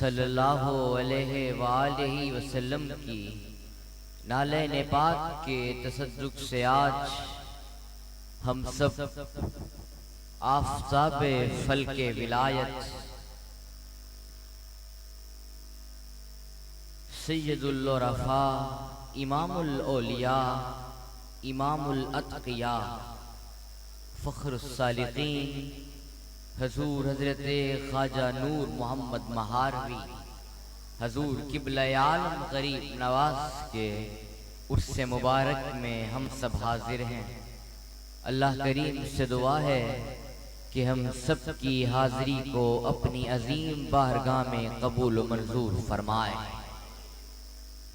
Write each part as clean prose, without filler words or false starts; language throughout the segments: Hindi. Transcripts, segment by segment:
सल्लल्लाहु अलैहि वालैहि वसल्लम की नाले ने पाक के तसद्दुक से आज हम सब आफ़ताबे फल के विलायत सैयदुल उरफ़ा इमामुल औलिया इमामुल अत्क़िया फ़ख्रुस सालिक़ीन हजूर हजरत ख्वाजा नूर मोहम्मद महारवी हजूर किबला आलम गरीब नवाज के उर्स मुबारक में हम सब हाजिर हैं। अल्लाह करीम से दुआ है कि हम सब की हाजिरी को अपनी अजीम बारगाह में कबूल व मंजूर फरमाए।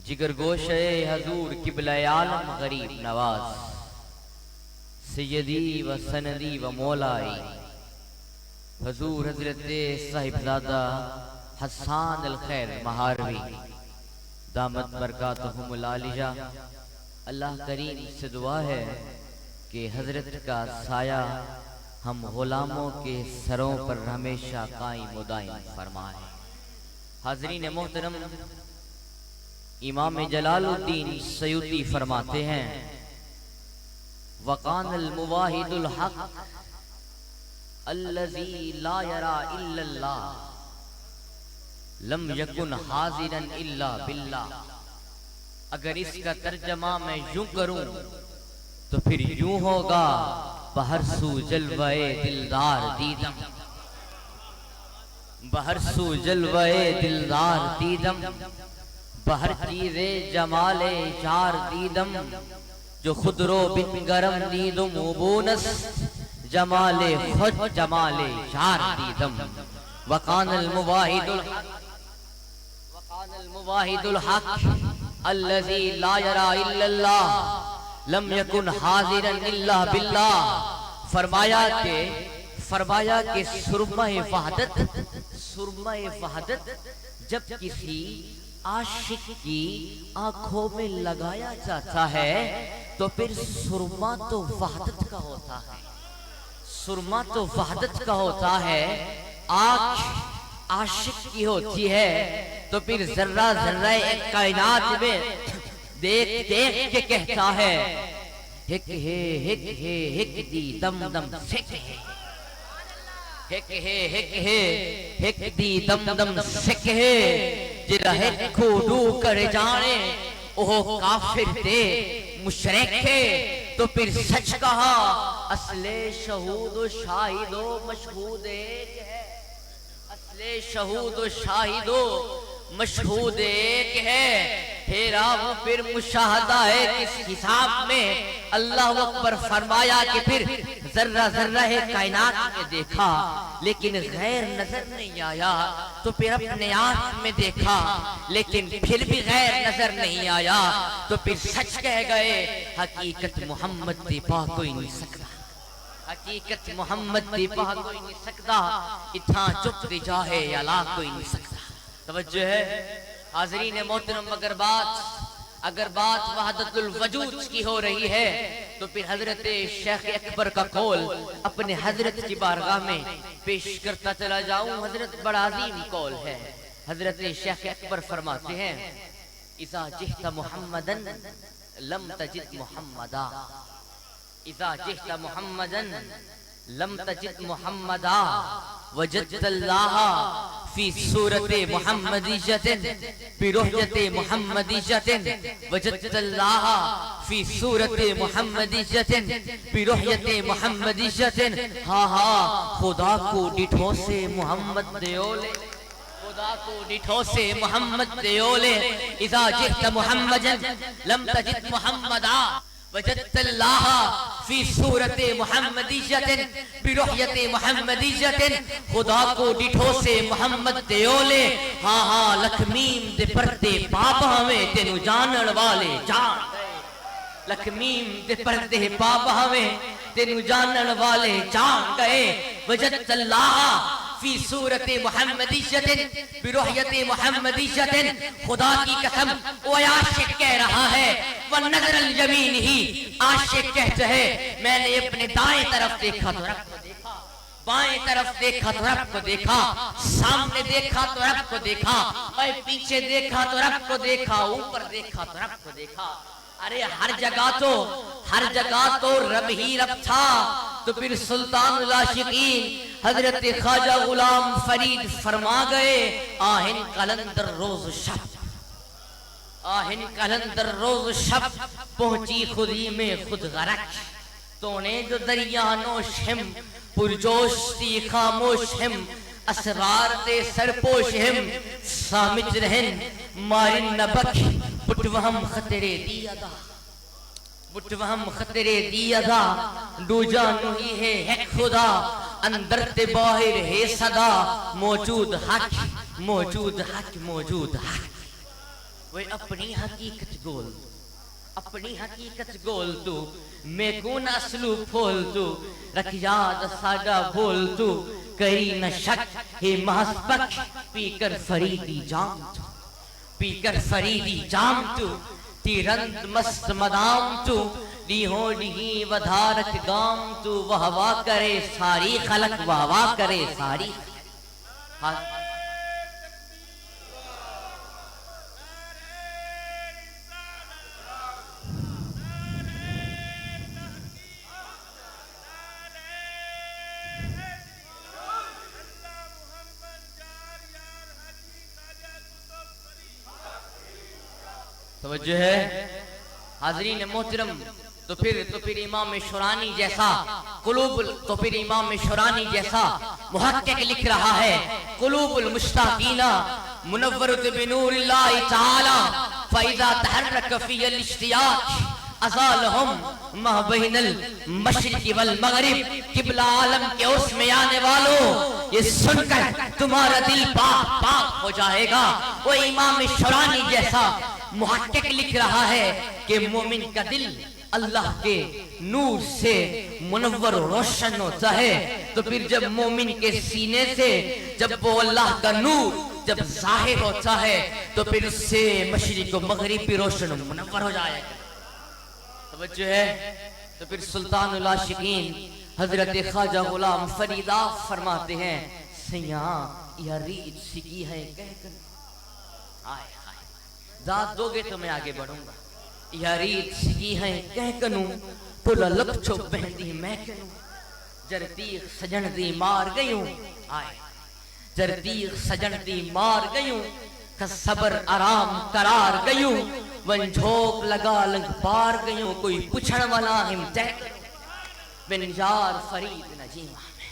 जिगर गोशे हजूर किबला आलम गरीब नवाज सैयदी व सनदी व मौलाई हजूर हजरत साहिबजादा हसन अल खैर महारवी दामत बरकातहुमुल आलिया। अल्लाह करीम से दुआ है कि हजरत का साया हम गुलामों के सरों पर हमेशा कायम दायम फरमाए। हाज़रीन मोहतरम, इमाम जलालुद्दीन सयूती फरमाते हैं वकानल मुवाहिदुल हक अल्लज़ी ला यरा इल्लल्लाह लम यकुन हाज़िरन इल्ला बिल्लाह। अगर इसका तर्जमा मैं यूं करूं तो फिर यूं होगा बहर सू जलवाए दिलदार दीदम, बहर सू जलवाए दिलदार दीदम, बहर चीज़े जमाले चार दीदम, जो खुदरो बिन गरम दीदम बोनस जमाले खुद जमाले चार दीदम। वकानल मुवाहिदुल हक अल्लज़ी ला यरा इल्लल्लाह लम यकुन हाज़िरन इल्ला बिल्लाह। फरमाया के सुरमाए वहदत जब किसी आशिक की आंखों में लगाया जाता है तो फिर सुरमा तो वहदत का होता है, सुरमा तो वहदत का होता है। आँख आशिक की होती है तो फिर जर्रा जर्रा एक कायनात में देख देख के कहता है हिक हिक दी दम दम सिक है, हिक दी दम दम सिक है, जिरा हिक खूडू कर जाने ओह काफिर दे मुशरिक है। तो फिर सच कहा असले शहूद शाहिदो मशहूद एक है, असले शहूद शाहिदो मशहूद एक है। हेरा वो फिर मुशाहदा है किस हिसाब में। अल्लाह अकबर फरमाया कि फिर जर्रा जर्रा है कायनात में देखा लेकिन गैर नजर नहीं आया, तो फिर अपने आँख में देखा लेकिन फिर भी गैर नजर नहीं आया, तो फिर सच कह गए हकीकत मोहम्मद दीपा कोई नहीं सकता, हकीकत मोहम्मद दीपा कोई नहीं सकता, इतना चुप रिजा है अला कोई नहीं सकता। तवज्जो है हाज़रीन मोहतरम, अगर बात वहदतुल वजूद की हो रही है तो फिर हजरत शेख अकबर का कौल अपने हजरत की बारगाह में पेश करता चला जाऊं। हजरत बड़ा अजीम कौल है। हजरत शेख अकबर फरमाते हैं इज़ा जिहता मुहम्मदन लम तजिद मुहम्मदा, इज़ा जिहता मुहम्मदन लम तजिद मुहम्मदा, वजदतल्लाह फी सूरते मुहम्मदियतिन बिरुहयते मुहम्मदियतिन, वजदतल्लाह फी सूरते मुहम्मदियतिन बिरुहयते मुहम्मदियतिन। हाँ हाँ खुदा को डिठों से मोहम्मद देओले, खुदा को डिठों से मोहम्मद देओले। इज़ा जिहता मुहम्मदन लम तजिद मुहम्मदा वजदतल्लाह फी सूरते मुहम्मदियतिन बिरुहयते मुहम्मदियतिन। खुदा को डिठो से मोहम्मद देओले। हाँ हाँ लखमीम दे परदे पाप हमें तेनु जानन वाले जान गए, लखमीम दे परदे पाप हमें तेनु जानन वाले जान गए। वजदतल्लाह फी सूरते मुहम्मदियतिन बिरुहयते मुहम्मदियतिन। खुदा की कसम वो आशिक कह रहा है व नज़रल यमीन ही, आशिक कहता है मैंने अपने दाएं तरफ देखा तो रब को देखा, बाएं तरफ देखा तो रब को देखा, सामने देखा तो रब को देखा, और पीछे देखा तो रब को देखा, ऊपर देखा तो रब को देखा। अरे हर जगह तो रब ही रब था। तो फिर सुल्तानुल आशिकीन हजरत ख्वाजा गुलाम फरीद फरमा गए, आहिन कलंदर रोज शब, आहिन कलंदर रोज शब, पहुंची खुदी में खुद गरक, तोने जो दरिया नोश हिम, पुरजोश ती खामोश हिम, असरार ते सरपोश हिम, सामिज रहन मारिन नबक, बुटवहम खतरे दी अदा, बुटवहम खतरे दी अदा, दूजा नुही है खुदा, अंदर ते बाहिर है सदा, मौजूद हक, मौजूद हक, मौजूद हक। वे अपनी हकीकत गोल, अपनी हकीकत गोल तू, मैं कौन असलू फोल तू, रख याद सादा बोल तू, करी न शक हे महस्पक, पीकर फरीदी जाम तू, पीकर फरीदी जाम तू, तिरंद मस्त मदाम तू, लीहो लीही वधारक गाम तू, वाह वाह करे सारी खलक, वाह वाह करे सारी। हाँ तवज्जो है हाजरीन मोहतरम। तो फिर इमाम शुरानी जैसा कुलूबुल, तो फिर इमाम शुरानी जैसा मुहक्किक लिख रहा है, कुलूबुल मुश्ताकीना मुनव्वरत बिनूरिल्लाह तआला, फइज़ा तहर्रक फ़ील इश्तियाक अज़ालहुम मा बैनल मशरिक़ वल मग़रिब, क़िबला आलम के उसमें आने वालों, ये सुनकर तुम्हारा दिल पाक पाक हो जाएगा। वो इमाम शुरानी जैसा मुहक्किक लिख रहा है कि मोमिन का दिल अल्लाह के नूर से मुनव्वर रोशन होता है। तो फिर जब मोमिन के सीने से जब वो अल्लाह का नूर जब जाहिर होता है, तो फिर उससे मशरिक व मगरिब भी रोशन मुनव्वर हो जाएगा। तवज्जो है। तो फिर सुल्तानुल आशिकीन हजरत ख्वाजा गुलाम फरीदा फरमाते हैं, सैया यह रीत सिकी है कहकर, आए दाद दोगे तो मैं आगे बढ़ूंगा, यह रीत सिकी है कह कनू, तो ललक छो बहदी मैं कनू, जरदीक सजन दी मार गयूं, आए जरदीक सजन दी मार गयूं, सबर आराम करार गयूं, वन झोंक लगा लग पार गयूं, कोई पुछण वाला हिम तय बिन निजार फरीद नजीमा में,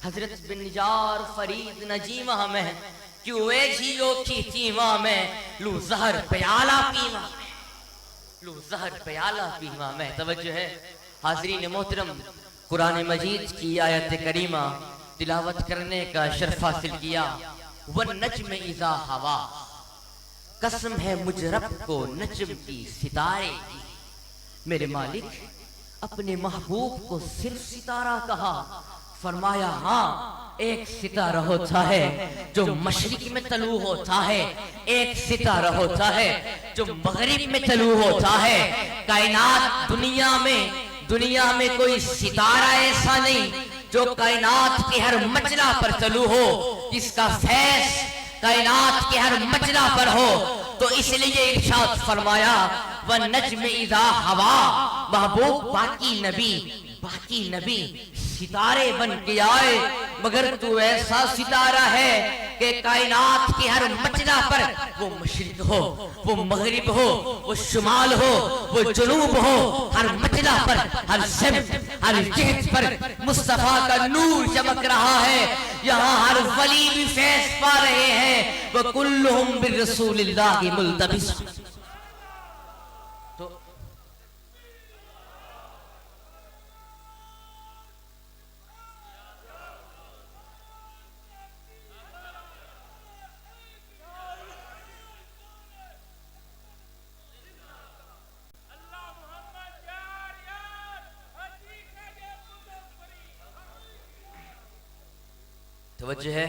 हजरत बिन निजार फरीद नजीमा में, क्यों ऐसी ओखी चीमा में, लू जहर प्याला पीवा में, लू जहर प्याला पीवा में। तवज्जो है हाज़रीन मोहतरम, कुरान मजीद की आयत करीमा तिलावत करने का शर्फ हासिल किया। वन नज्म इज़ा हवा, कसम है मुझ रब को नज्म की सितारे की, मेरे मालिक अपने महबूब को सिर्फ सितारा कहा, फरमाया हाँ एक सितारा होता है जो मशरिक में तलू होता है, एक सितारा होता है जो मगरिब में तलू होता है। कायनात दुनिया में कोई सितारा ऐसा नहीं जो कायनात के हर मचला पर तलू हो, जिसका फैज कायनात के हर मचला पर हो। तो इसलिए इरशाद फरमाया व नज्म इज़ा हवा, महबूब बाकी नबी सितारे बन के आए, मगर तू ऐसा सितारा है कि कायनात के हर मचला पर, वो मशरिक हो, वो मगरिब हो, वो शुमाल हो, वो जुनूब हो, हर मचला पर, हर जिहत पर मुस्तफा का नूर चमक रहा है। यहाँ हर वली भी फैज़ पा रहे हैं, वो कुल्लुहुम बिर्रसूलिल्लाहि मुल्तबिस। तवज्जो है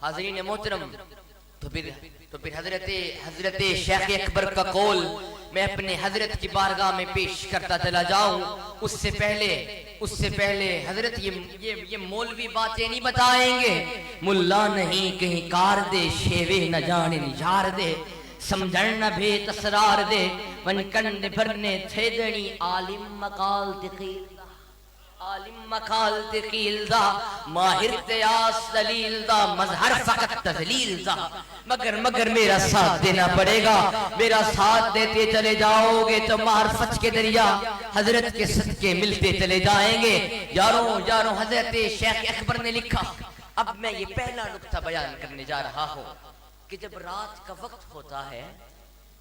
हाज़रीन मोहतरम, तो फिर हजरत हजरत शेख अकबर का कौल मैं अपने हजरत की बारगाह में पेश करता चला जाऊं। उससे पहले हजरत ये मौलवी बातें नहीं बताएंगे। मुल्ला नहीं कहीं कार दे, शेवे न जाने निजार दे, समझण न भे तसरार दे, वन कंड भरने छेदनी आलिम मकाल तिकील दा, माहिर त्यास दलील दा, मजहर फकत तजलील दा। मगर मेरा साथ देना पड़ेगा। मेरा साथ देते चले जाओगे तो मार्फत के दरिया हजरत के सदके मिलते चले जाएंगे। यारों हजरत शेख अकबर ने लिखा। अब मैं ये पहला नुक्ता बयान करने जा रहा हूँ कि जब रात का वक्त होता है,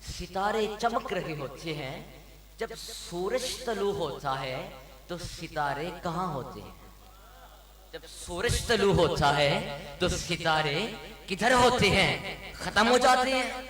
सितारे चमक रहे होते हैं, जब सूरज तलू होता है तो सितारे कहाँ होते हैं? जब सूरज तलू होता है तो सितारे किधर होते हैं? खत्म हो जाते हैं,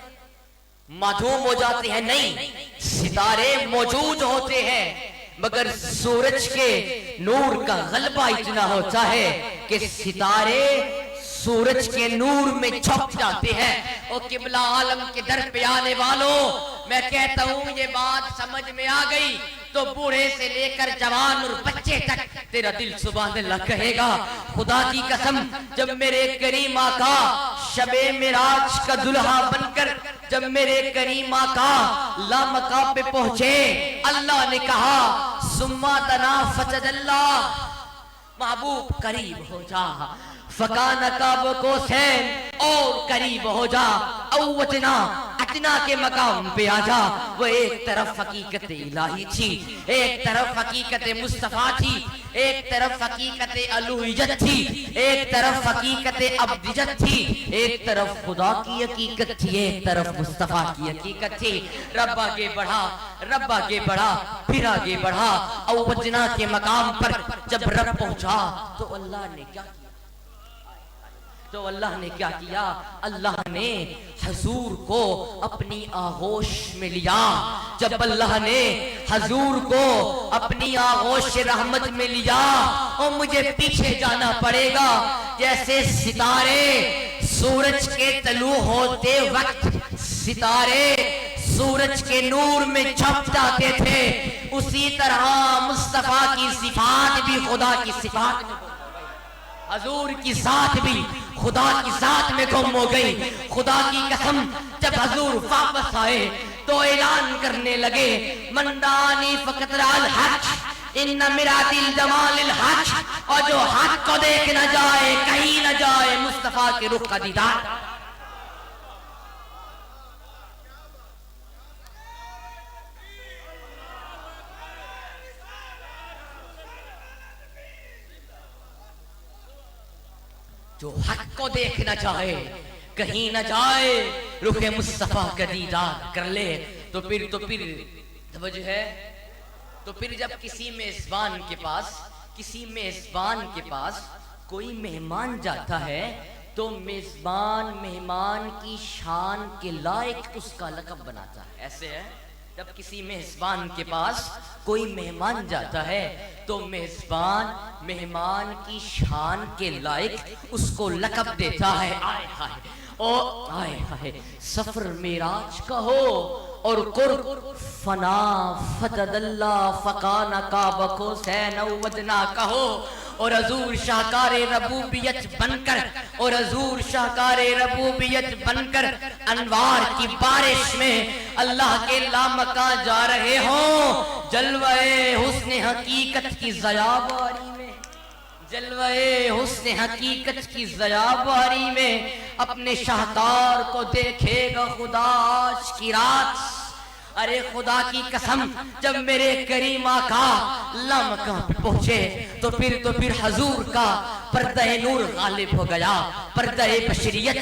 माधूम हो जाते हैं? नहीं, सितारे मौजूद होते हैं, मगर सूरज के नूर का गलबा इतना होता है कि सितारे सूरज के नूर में छुप जाते हैं। और किबला आलम के दर पे आने वालों, मैं कहता हूं ये बात समझ में आ गई तो बूढ़े से लेकर जवान और बच्चे तक तेरा दिल सुभान अल्लाह कहेगा। खुदा की कसम, जब मेरे करीम आका शबे मिराज का दुल्हा बनकर जब मेरे करीम आका लामका पे पहुंचे, अल्लाह ने कहा सुम्मा तना फजल्लाह, महबूब करीब हो जा, फकाना काब को सैन और करीब हो जा, अवतना अतना के मकाम पे आ जा। वो एक तरफ हकीकत इलाही थी, एक तरफ हकीकत मुस्तफा थी, एक तरफ हकीकत अलूहियत थी, एक तरफ हकीकत अब्दियत थी, एक तरफ खुदा की हकीकत थी, एक तरफ मुस्तफा की हकीकत थी। रब आगे बढ़ा, फिर आगे बढ़ा। अवजना के मकाम पर जब रब पहुंचा तो अल्लाह ने क्या किया? अल्लाह ने हजूर को अपनी आगोश में लिया। जब अल्लाह ने हजूर को अपनी आगोश रहमत में लिया, और मुझे पीछे जाना पड़ेगा, जैसे सितारे सूरज के तलू होते वक्त सितारे सूरज के नूर में छप जाते थे, उसी तरह मुस्तफा की सिफात भी खुदा की सिफात में, हजूर की साथ भी खुदा की साथ में गुम हो गई। खुदा की कसम, जब हजूर वापस आए तो ऐलान करने लगे, मंदानी फकत राल हक इन्ना मेरा दिल जमालिल हक, और जो हक को देख न जाए, कहीं न जाए, मुस्तफा के रुख का दीदार। जो हक को देखना चाहे, कहीं न जाए, रुखे मुस्तफा का दीदार कर ले। तो फिर तवज्जो है, तो फिर जब किसी मेजबान के पास कोई मेहमान जाता है तो मेहमान की शान के लायक उसका लक़ब बनाता है। ऐसे है, जब किसी मेहमान के पास कोई मेहमान जाता है तो मेहमान की शान के लायक उसको लक़ब देता है। आए हाय, ओ आए हाय, सफर मेराज का हो और कुर्ब फना फतदल्ला फकाना काब को सैन वदना का हो, और हजूर शाहकारे रबूबियत बनकर अनवार की बारिश में अल्लाह के लामका जा रहे हो, जलवे हुस्न हकीकत की ज़याबारी में, जलवे हुस्न हकीकत की ज़याबारी में अपने शाहकार को देखेगा खुदा आज की रात। अरे खुदा की कसम, जब मेरे करीम आका लामका पे पहुंचे तो फिर हजूर का पर्दा नूर गालिब हो गया, पर्दा बशरियत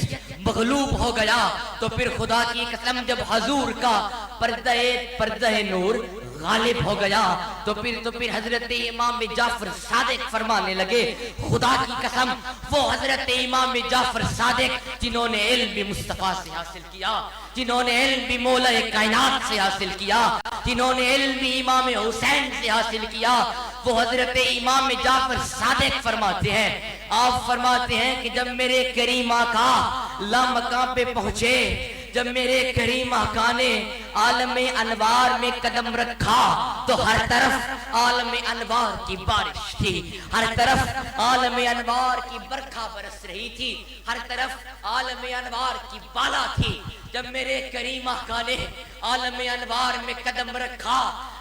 मगलूब हो गया। तो फिर खुदा की कसम, जब हजूर का पर्दा नूर गालिब हो गया तो फिर हजरत इमाम जाफर सादिक फरमाने लगे, खुदा की कसम, वो हजरत इमाम जाफर सादिक जिन्होंने इल्म भी मुस्तफा से हासिल किया, जिन्होंने इल्म भी मौला कायनात से हासिल किया, जिन्होंने इल्म भी इमाम हुसैन से हासिल किया, वो हजरत इमाम जाफर सादिक फरमाते हैं, आप फरमाते हैं कि जब मेरे करीम आका लामकां पे पहुंचे। जब मेरे करीम आका ने आलम अनवार में कदम रखा तो हर तरफ आलम अनवार की बारिश थी, हर तरफ आलम अनवार की बरखा बरस रही थी, हर तरफ आलम अनवार की बाला थी। जब मेरे करीम आका ने आलम अनवार में कदम रखा,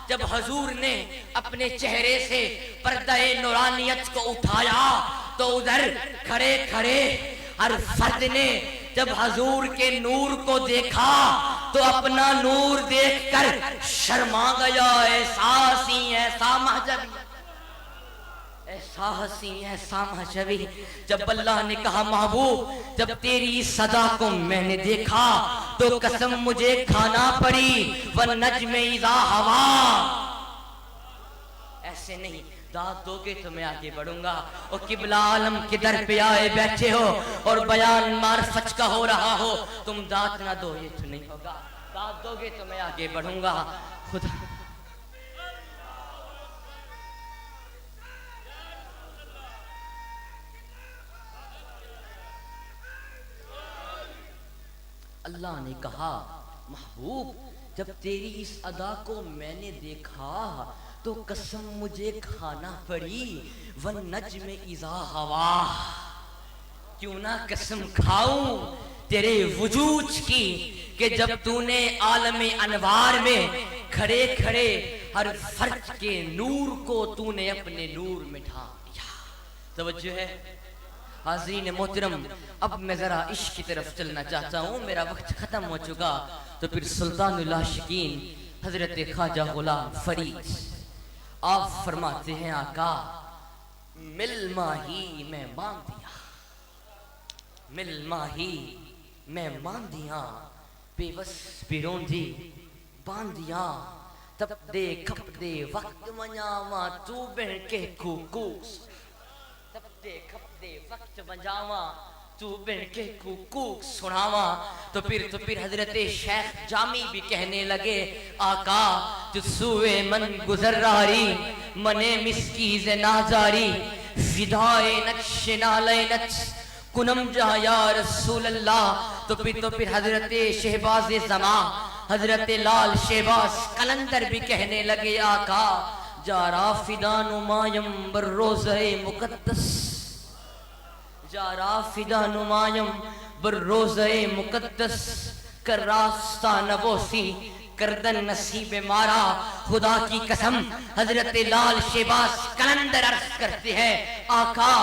जब हजूर ने अपने चेहरे से पर्दा-ए नूरानियत को उठाया तो उधर खड़े खड़े हर फर्द ने जब हजूर के नूर को देखा तो अपना नूर देखकर शर्मा गया। ऐसा हसी ऐसा महजबी, ऐसा हसी ऐसा महजबी। जब अल्लाह ने कहा महबूब जब तेरी सदा को मैंने देखा तो कसम मुझे खाना पड़ी, व नज्म इज़ा हवा। ऐसे नहीं, दाद दोगे तो मैं आगे बढ़ूंगा। और किबला आलम के दर पे आए बैठे हो और बयान मार्फत का हो रहा हो, तुम दाद ना दो ये तो नहीं होगा। दाद दोगे तो मैं आगे बढ़ूंगा। खुदा अल्लाह ने कहा महबूब जब तेरी इस अदा को मैंने देखा तो कसम मुझे खाना पड़ी, वन नज्म इज़ा हवा। क्यों ना कसम खाऊं तेरे वजूद की कि जब तूने आलम अनवार में खड़े खड़े हर फर्द के नूर को तूने अपने नूर में ढांक दिया। तवज्जो है हाज़रीन मोहतरम, अब मैं जरा इश्क की तरफ चलना चाहता हूँ। मेरा वक्त खत्म हो चुका तो फिर सुल्तानुल आशिकीन हजरत ख्वाजा गुलाम फरीद आप फरमाते हैं आका मिल माही मैं मान दिया, मिल माही मैं मान दिया, बेबस बिरोंदी बांध दिया। तब दे खप दे वक्त मनावा तू बहन के कुकूस, तब दे खप दे वक्त बजावा तू बहन के कुकूक सुनावा। तो फिर हजरत शेख जामी भी कहने लगे आका तुझसुए मन गुजर रही मने मिस्कीज नाजारी, फिदाए नक्श नाले नक्श कुनम जा या रसूल अल्लाह। तो फिर हजरत शहबाज जमा हजरत लाल शहबाज कलंदर भी कहने लगे आका जारा फिदानु मायम बर्रोज़े मुक़द्दस, जारा फिदानु मायम बर्रोज़े मुक़द्दस, कर रास्ता नबोसी करदन नसीब मारा। खुदा की कसम हजरत लाल शहबाज कलंदर अर्ज करते हैं आका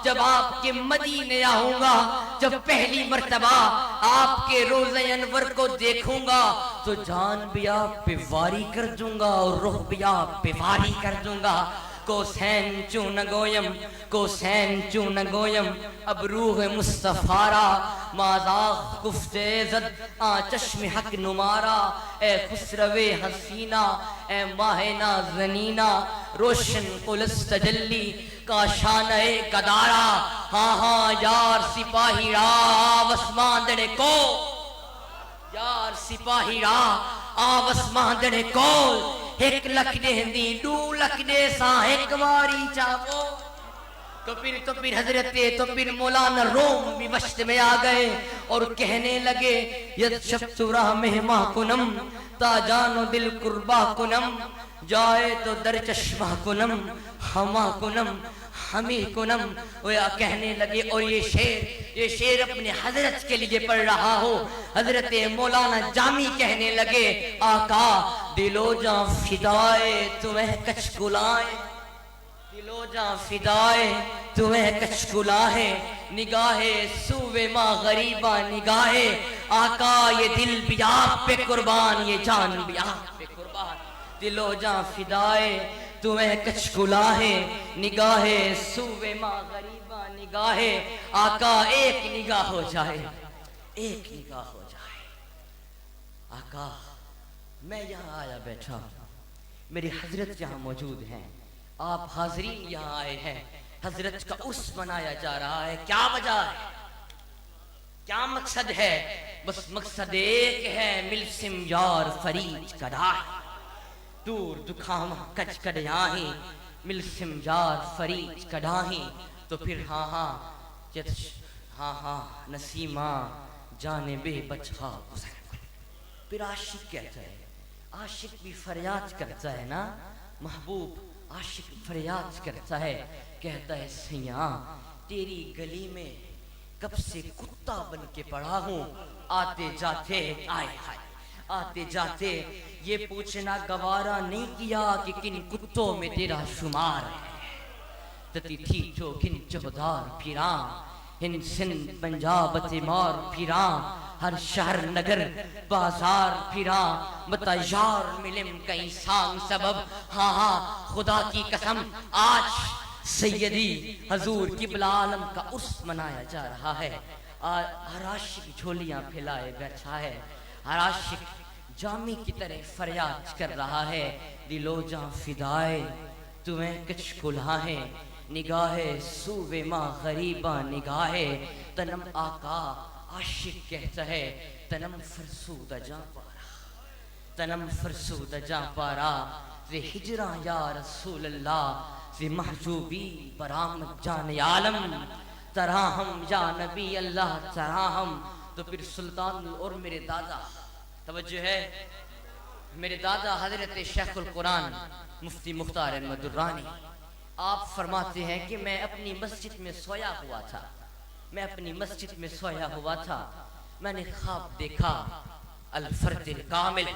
जब आपके मदीने आऊंगा, जब पहली मर्तबा आपके रोज़े अनवर को देखूंगा तो जान भी आप पे वारी कर दूंगा और रूह भी आप पे वारी कर दूंगा। कोसैन चू नगोयम, कोसैन चू नगोयम अब रूह मुस्तफारा, माजा गुफ्ते जद आ चश्मे हक नुमारा। ए खुसरवे हसीना ए माहिना जनीना रोशन कुलस तजल्ली का शान ए गदारा। हाँ हाँ यार सिपाही रावस मांदने को, यार सिपाही रा आवस मांदने को, एक लख देंदी 2 लख दे सा एक मारी चावो। तो फिर हजरत तो फिर मौलाना रोम भी वश्त में आ गए और कहने लगे यद शब्दुरा मेहमा कुनम ताजानो दिल कुर्बा कुनम, जाए तो दर चश्मा कुनम हमा कुनम हमी कुनम। या कहने लगे और ये शेर अपने हजरत के लिए पढ़ रहा हो। हजरत मौलाना जामी कहने लगे आका दिलो जा फिदाए तुम्हें कचकुलाए, दिलो जा फिदाए तुम्हें कचकुलाए, निगाहे सूवे माँ गरीबा निगाहे। आका ये दिल भी आप पे कुर्बान, ये जान भी आप पे कुर्बान, दिलो जा फिदाए तुम्हें कचकुलाहे, निगाहे सूवे माँ गरीबा निगाहे। आका एक निगाह हो जाए, एक निगाह हो जाए। आका मैं यहाँ आया बैठा, मेरी हजरत यहाँ मौजूद हैं, आप हाजरीन यहाँ आए हैं, हजरत का उर्स मनाया जा रहा है। क्या वजह है, क्या मकसद है? बस मकसद एक है मिलसिम यार फरीज कदा, दूर दुखामा कच कड़ाही मिलसिम यार फरीज कड़ाही। तो फिर हाँ हाँ हाँ हाँ नसीमा जाने बे बचा गुजर। फिर आशिक कहता है, आशिक भी फरियाद करता है ना महबूब, आशिक फरियाद करता है, कहता है सैया तेरी गली में कब से कुत्ता बन के पड़ा हूँ, आते जाते आए हाय आते जाते ये पूछना गवारा नहीं किया कि किन कुत्तों में तेरा शुमार है। तती थी जो किन चौधार फिरा हिंद सिंध पंजाब तिमार फिरा, हर शहर नगर बाजार फिरा, बता यार मिलम कई सांग सबब। हाँ हाँ खुदा की कसम आज सैयदी हजूर किबला आलम का उर्स मनाया जा रहा है। हर आशिक झोलियां फैलाए बैठा है, हर आशिक जामी की तरह फरियाद कर रहा है। दिलो जां फिदाए तुम्हें कुछ कुल्हा है, निगाहे सूबे माँ गरीबा निगाहे, तनम आका आशिक कहता है तनम फरसूदा जा पारा, तनम फरसूदा जा पारा, ज़े हिजरा या रसूल अल्लाह, ज़े महजूबी बरामद जान आलम, तराहम या नबी अल्लाह तराहम। तो फिर सुल्तान और मेरे दादा, तवज्जो है, मेरे दादा हजरत शेखुल कुरान मुफ्ती मुख्तार अहमद दुर्रानी आप फरमाते हैं कि मैं अपनी मस्जिद में सोया हुआ था, मैं अपनी मस्जिद में सोया हुआ था, मैंने ख्वाब देखा अल फर्दुल कामिल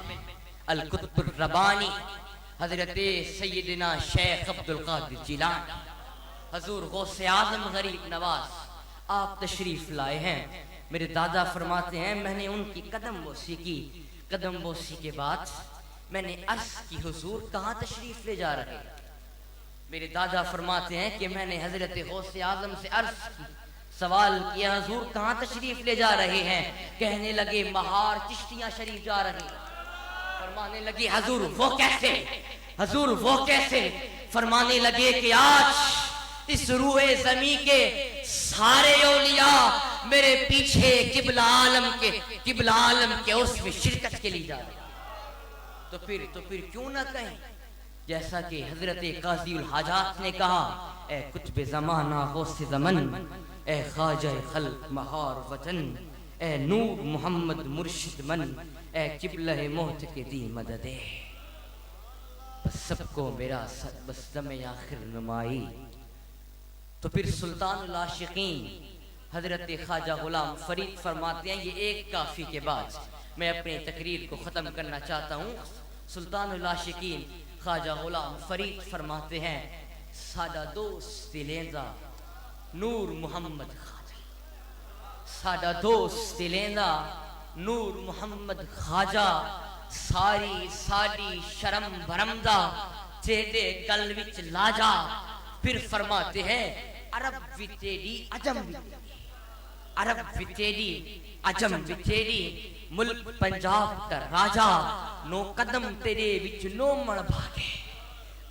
अल कुतुबुर रब्बानी हजरत सैयदना शेख अब्दुल कादिर जिलानी हजूर गौसे आजम गरीब नवाज आप तशरीफ लाए हैं। मेरे दादा फरमाते हैं मैंने उनकी कदम बोसी की, कदम बोसी के बाद मैंने अर्ज की हुजूर कहाँ तशरीफ ले जा रहे हैं। मेरे दादा फरमाते हैं कि मैंने हजरत गौसे आजम से अर्ज की, सवाल किया हुजूर कहाँ तशरीफ ले जा रहे हैं। कहने लगे महार चिश्तियां शरीफ जा रहे हैं। फरमाने लगे हुजूर वो कैसे, हुजूर वो कैसे। फरमाने लगे कि आज इस रूए जमी के सारे औलिया मेरे पीछे किबला आलम के उसमें शिरकत के लिए जा रहे। तो फिर क्यों ना कहें जैसा कि हजरत काज़ीउल हाजात ने कहा, ए कुतुब ज़माना गौसे ज़मन, ए ख्वाजा खल्क महार वतन, ए नूर मोहम्मद मुर्शिद मन, ए किबला मोहत के दी मददे। बस सबको मेरा बस दमे आखिर नुमाई। तो फिर सुल्तानुल आशिकीन हजरत ख्वाजा गुलाम फरीद फरमाते हैं, ये एक काफ़ी के बाद मैं अपनी तकरीर को ख़त्म करना चाहता हूँ। सुल्तानुल आशिकीन ख्वाजा गुलाम फरीद फरमाते हैं, साडा दोस्त दिलेंदा नूर मोहम्मद ख्वाजा, साडा दोस्त दिलेंदा नूर मोहम्मद ख्वाजा, सारी साडी शर्म भरमदा तेरे गल विच लाजा। फिर फरमाते हैं अरब भी तेरी अजम भी, अरब भी तेरी अजम भी तेरी, मुल्क पंजाब का राजा, नो कदम तेरे विच नो मण भागे,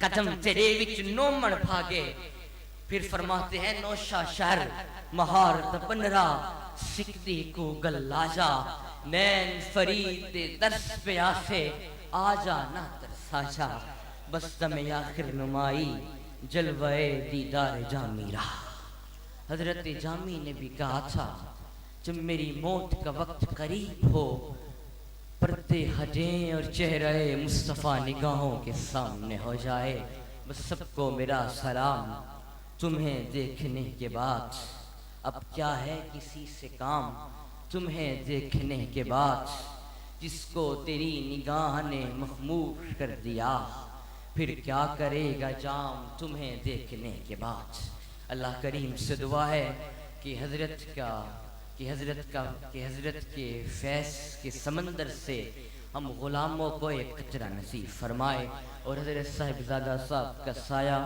कदम तेरे विच नो मण भागे। फिर फरमाते हैं नौशा शहर महारत बनरा, सिकदी को गल्लाजा, नैन फरीद दे दर्स पे आसे, आजा ना तरसाजा, बस दमे आखिर नुमाई, जलवाए दीदार जामीरा। हजरत जामी ने भी कहा था जब मेरी मौत का वक्त करीब हो, पर्दे हटें और चेहरे मुस्तफ़ा निगाहों के सामने हो जाए, बस सबको मेरा सलाम, तुम्हें देखने के बाद अब क्या है किसी से काम, तुम्हें देखने के बाद जिसको तेरी निगाह ने मखमूर कर दिया, फिर क्या करेगा जाम तुम्हें देखने के बाद। अल्लाह करीम से दुआ है कि हजरत के फैज़ के समंदर से हम गुलामों को एक कचरा नसीब फरमाए, और हजरत साहिबजादा साहब का साया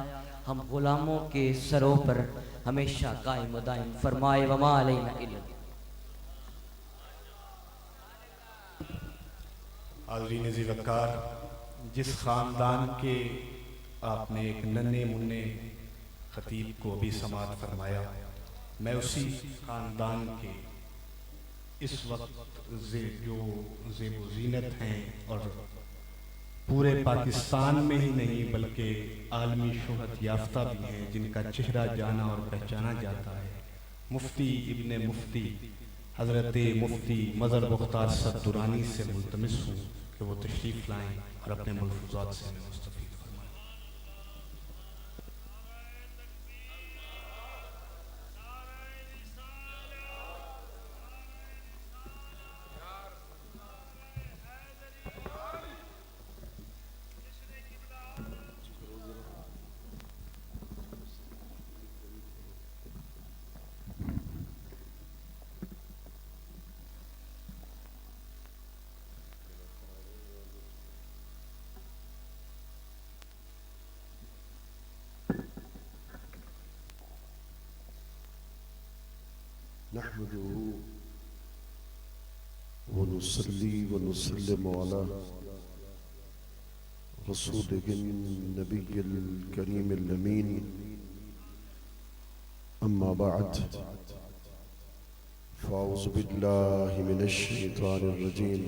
हम गुलामों के सरों पर हमेशा कायम दायम फरमाए। वमा अलैना इल्ला। हाज़रीन ज़िवकार, जिस ख़ानदान के आपने एक नन्हे मुन्ने खतीब को अभी समात फरमाया, मैं उसी ख़ानदान के इस वक्त जो ज़ेब ज़ीनत हैं और पूरे पाकिस्तान में ही नहीं बल्कि आलमी शोहरत याफ्ता भी हैं, जिनका चेहरा जाना और पहचाना जाता है, मुफ्ती इब्ने मुफ्ती हज़रत मुफ्ती मज़हर मुख्तार सद दुरानी से मुल्तमिस हूँ कि वो तशरीफ़ लाएँ और अपने मलफूज़ात से हमें मुस्तफ़ीद फरमाएं। नहमदुहु व नुसल्ली व नुसल्लिमु अला रसूलिहिन नबिय्यिल करीमिल अमीन अम्मा बअद फ़अऊज़ु बिल्लाहि मिनश शैतानिर रजीम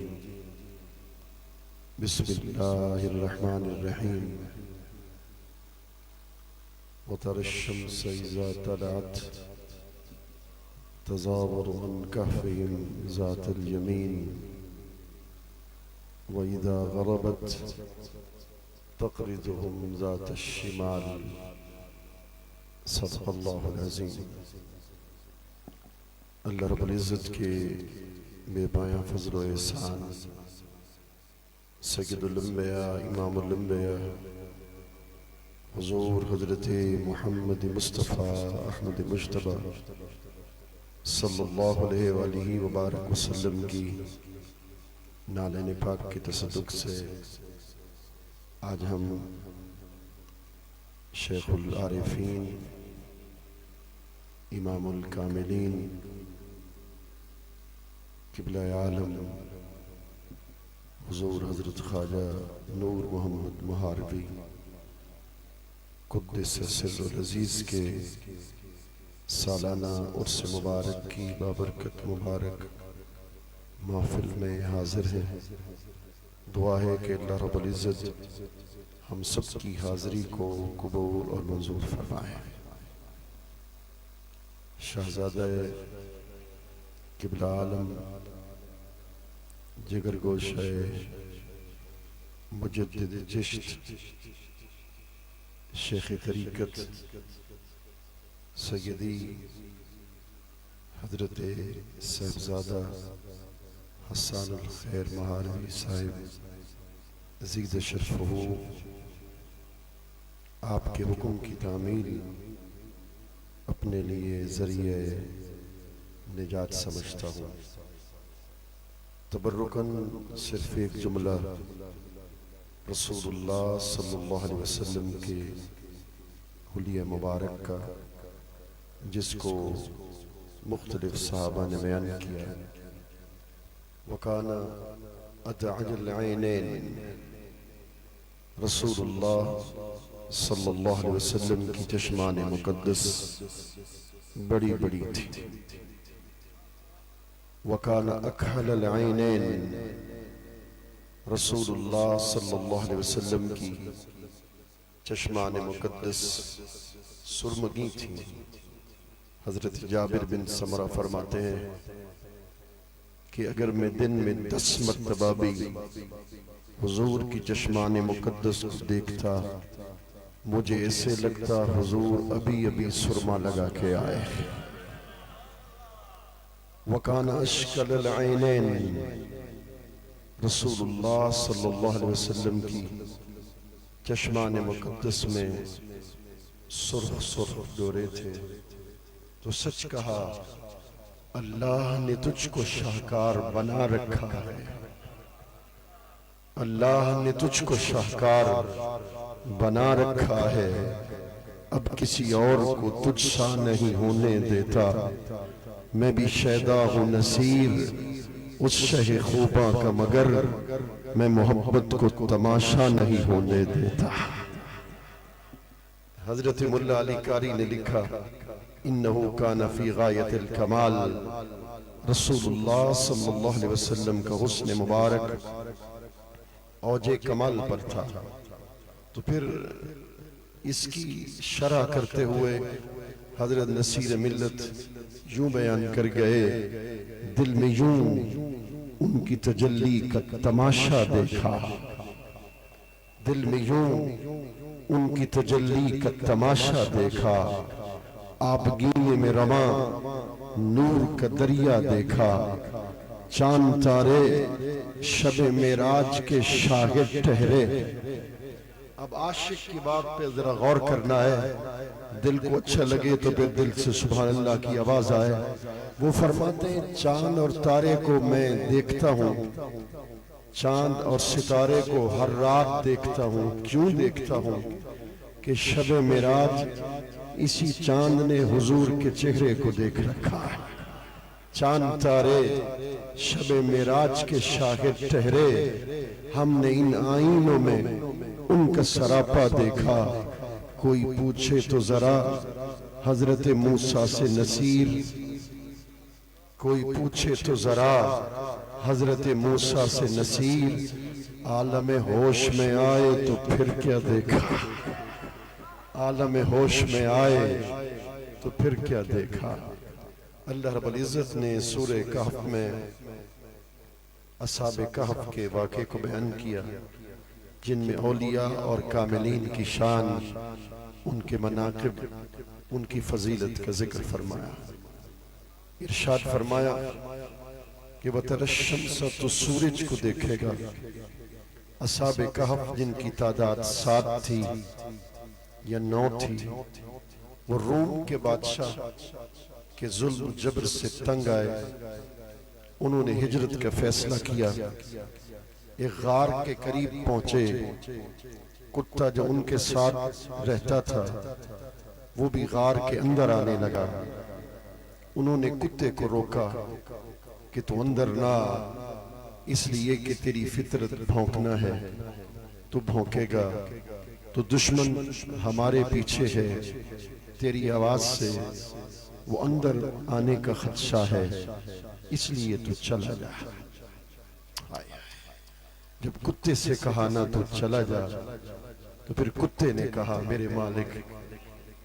बिस्मिल्लाहिर रहमानिर रहीम व तरश शम्स इज़ा तलअत तज़ावरु अन कहफ़िहिम ज़ातल यमीन व इज़ा ग़रबत तक़रिज़ुहुम ज़ातश शिमाल। सदक़ल्लाहुल अज़ीम। अल्लाह रब्बुल इज़्ज़त के बेपाया फ़ज़्ल व एहसान सय्यदुल अंबिया इमामुल अंबिया हुज़ूर हज़रत मुहम्मद मुस्तफ़ा अहमद मुज्तबा सल्लल्लाहु अलैहि व बारक वसल्लम की नाले पाक की तसद्दुक़ से आज हम शेखुल आरिफीन इमामुल कामिलीन क़िबला आलम हुज़ूर हज़रत ख्वाजा नूर मोहम्मद मुहारबी क़ुद्दस सिर्रुल अज़ीज़ के सालाना उर्स मुबारक की बाबरकत मुबारक महफिल में हाजिर हैं। दुआ है कि अल्लाह रब्बुल इज़्ज़त हम सब की हाज़िरी को कबूल और मंजूर फरमाए। शहज़ादा क़िबला आलम जिगर गोशे मुजद्दिद चिश्त शेख तरीक़त सय्यदी हज़रत साहिबज़ादा हसानुल खैर महारवी साहिब ज़ीद शरफ़हू आपके हुक्म की तामील अपने लिए ज़रिए निजात समझता हूँ। तबर्रुकन सिर्फ एक जुमला रसूलुल्लाह सल्लल्लाहु अलैहि वसल्लम के हुलिया मुबारक का जिसको मुख्तलिफ सहाबा ने बयान किया। वकाना अदअल ऐनैन रसूलुल्लाह सल्लल्लाहु अलैहि वसल्लम की चश्मान मुक़द्दस बड़ी बड़ी थी। वकाना अकहल ऐनैन रसूलुल्लाह सल्लल्लाहु अलैहि वसल्लम की चश्मान मुक़द्दस सुरमगी थी। हज़रत जाबिर बिन समरा फरमाते हैं कि अगर मैं दिन में 10 मरतबा भी हुजूर की चश्मान मुक़द्दस को देखता मुझे ऐसे लगता हुजूर अभी अभी सुरमा लगा के आए। वकाना अश्कल ऐनैन रसूलुल्लाह सल्लल्लाहु अलैहि वसल्लम की चश्मान मुक़द्दस में सुर्ख सुर्ख डोरे थे। तो सच कहा अल्लाह ने तुझको शाहकार बना रखा है, अल्लाह ने तुझको शाहकार बना रखा है। अब किसी और को तुझसा नहीं होने देता। मैं भी शैदा हूँ नसीर उस शह खूबा का मगर मैं मोहब्बत को तमाशा नहीं होने देता। हजरत मुल्ला अली कारी ने लिखा इन्नहु काना फी गायतिल कमाल। रसूलुल्लाह सल्लल्लाहु अलैहि वसल्लम का हुस्न मुबारक औजे कमाल पर था। तो फिर इसकी शरह करते हुए हजरत नसीर मिल्लत यूं बयान कर गए, दिल में यूं उनकी तजल्ली का तमाशा देखा, दिल में यूं उनकी तजल्ली का तमाशा देखा, आबगीने में रमा नूर का दरिया देखा, चांद तारे शबे मेराज के शागिर्द ठहरे। अब आशिक की बात पे जरा गौर करना है, दिल को अच्छा लगे तो फिर दिल से सुभान अल्लाह की आवाज आए। वो फरमाते हैं चांद और तारे को मैं देखता हूँ, चांद और सितारे को हर रात देखता हूँ। क्यों देखता हूँ? कि शबे मेराज इसी चांद ने हुजूर के चेहरे को देख रखा है। चांद तारे शबे मेराज के शाहिद ठहरे, हमने इन आईनों में उनका सरापा देखा। कोई पूछे तो जरा हजरत मूसा से नसीर, कोई पूछे तो जरा हजरत मूसा से नसीर, आलम होश में आए तो फिर क्या देखा, आलम होश में आए तो फिर क्या देखा। अल्लाह रब्बुल इज्जत ने सूरे कहफ में असहाबे कहफ के वाक़े को बयान किया, जिनमें औलिया और कामिलीन की शान, उनके मनाक़िब, उनकी फजीलत का जिक्र फरमाया। इरशाद फरमाया कि वतरशम्स, तो सूरज को देखेगा। असहाबे कहफ जिनकी तादाद 7 थी या 9 थी, वो रूम के बादशाह के जुल्म जबर से तंग आए। उन्होंने हिजरत का फैसला किया, एक गार के करीब पहुंचे। कुत्ता जो उनके साथ रहता था वो भी गार के अंदर आने लगा। उन्होंने कुत्ते को रोका कि तू अंदर ना, इसलिए कि तेरी फितरत भौंकना है, तू भौंकेगा तो दुश्मन हमारे पीछे है, तेरी आवाज से वो अंदर आने का खदशा है, इसलिए तू चला जा। जब कुत्ते से कहा ना तू चला जा, तो फिर कुत्ते ने कहा मेरे मालिक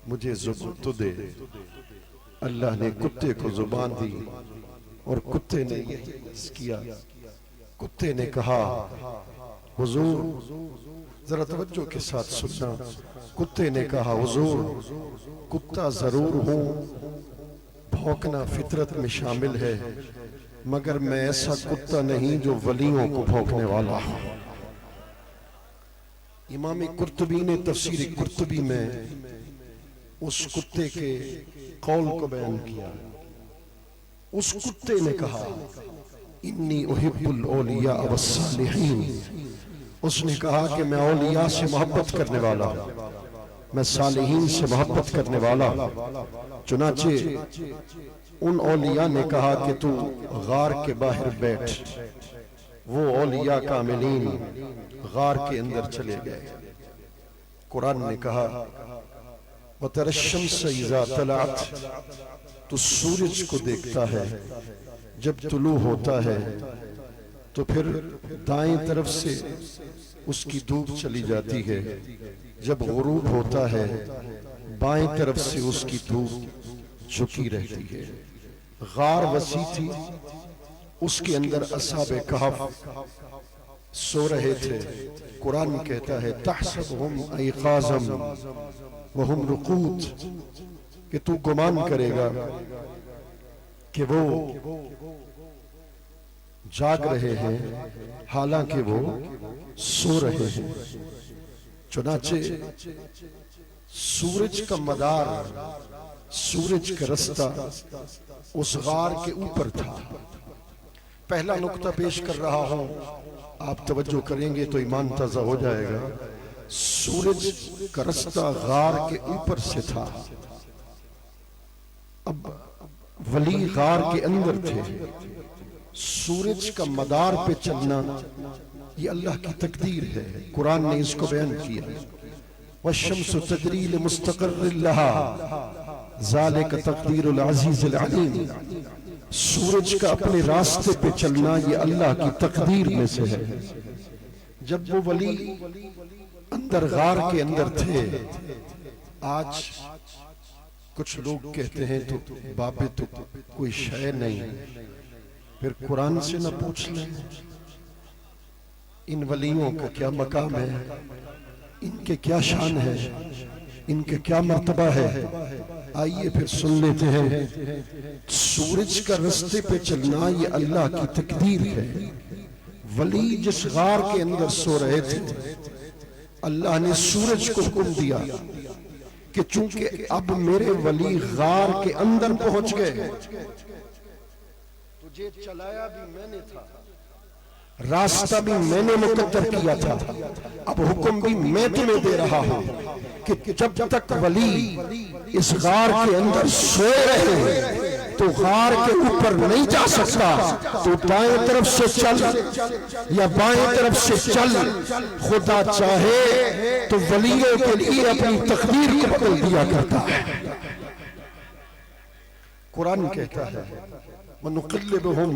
मुझे जुबान तो दे। अल्लाह ने कुत्ते को जुबान दी और कुत्ते ने यही किया। कुत्ते ने कहा हुजूर, जरा तवज्जो के साथ सुनना। कुत्ते ने कहा हुजूर, कुत्ता जरूर हूं, भौंकना फितरत में शामिल है, मगर मैं ऐसा कुत्ता नहीं जो वलियों को भौंकने वाला हूं। इमाम कुर्तुबी ने तफसीर कुर्तुबी में उस कुत्ते के कौल को बयान किया। उस कुत्ते ने कहा इन्नी उहिब्बुल औलिया वस्सालिहीन, उसने कहा कि मैं औलिया से मोहब्बत करने वाला, मैं सालिहीन से मोहब्बत करने वाला। चुनाचे उन औलिया ने कहा कि तू गार के बाहर बैठ। वो औलिया कामिलीन गार के अंदर चले गए। कुरान ने कहा वतरशम्स इज़ा तलअत, तो सूरज को देखता है जब तुलू होता है तो फिर दाएं तरफ से उसकी धूप चली जाती है, जब गुरूब होता है बाएं तरफ से उसकी धूप झुकी रहती है। गार वसी थी, उसके अंदर असहाबे कहफ सो रहे थे। कुरान कहता है तहसबहुम अयक़ाज़म व हुम रुक़ूद, कि तू गुमान करेगा कि वो जाग रहे हैं, हालांकि वो सो रहे हैं। चुनाचे सूरज का मदार, सूरज का रास्ता उस गार के ऊपर था। पहला नुक्ता पेश कर रहा हूं, आप तवज्जो करेंगे तो ईमान ताजा हो जाएगा। सूरज का रास्ता गार के ऊपर से था। अब वली गार के अंदर थे। सूरज का मदार पे चलना ये अल्लाह की तकदीर है। कुरान ने इसको बयान किया, वश्शम्सु तजरी लिमुस्तक़र्रिन लहा ज़ालिका तक़दीरुल अज़ीज़िल अलीम। सूरज का अपने रास्ते पे चलना ये अल्लाह की तकदीर में से है। जब वो वली अंदर गार के अंदर थे, आज कुछ लोग कहते हैं तो बाबे तो कोई शय नहीं, फिर कुरान से न पूछ लें इन वलियों का क्या मकाम है, इनके क्या शान है, इनके क्या मर्तबा है। आइए फिर सुन लेते हैं। सूरज का रास्ते पे चलना ये अल्लाह की तकदीर है। वली जिस गार के अंदर सो रहे थे, अल्लाह ने सूरज को हुक्म दिया कि चूंकि अब मेरे वली गार के अंदर पहुंच गए, तुझे चलाया भी मैंने था, रास्ता भी मैंने मुकद्दर किया था, अब हुक्म भी मैं तुम्हें दे रहा हूं कि जब तक वली इस गार के अंदर सोए रहे तो गार के ऊपर नहीं जा सकता। तो दाएं तरफ से चल या बाएं तरफ से चल, खुदा चाहे तो वलियों के लिए अपनी तकदीर को बदल दिया करता है। कुरान कहता है वनुक़ल्लिबुहुम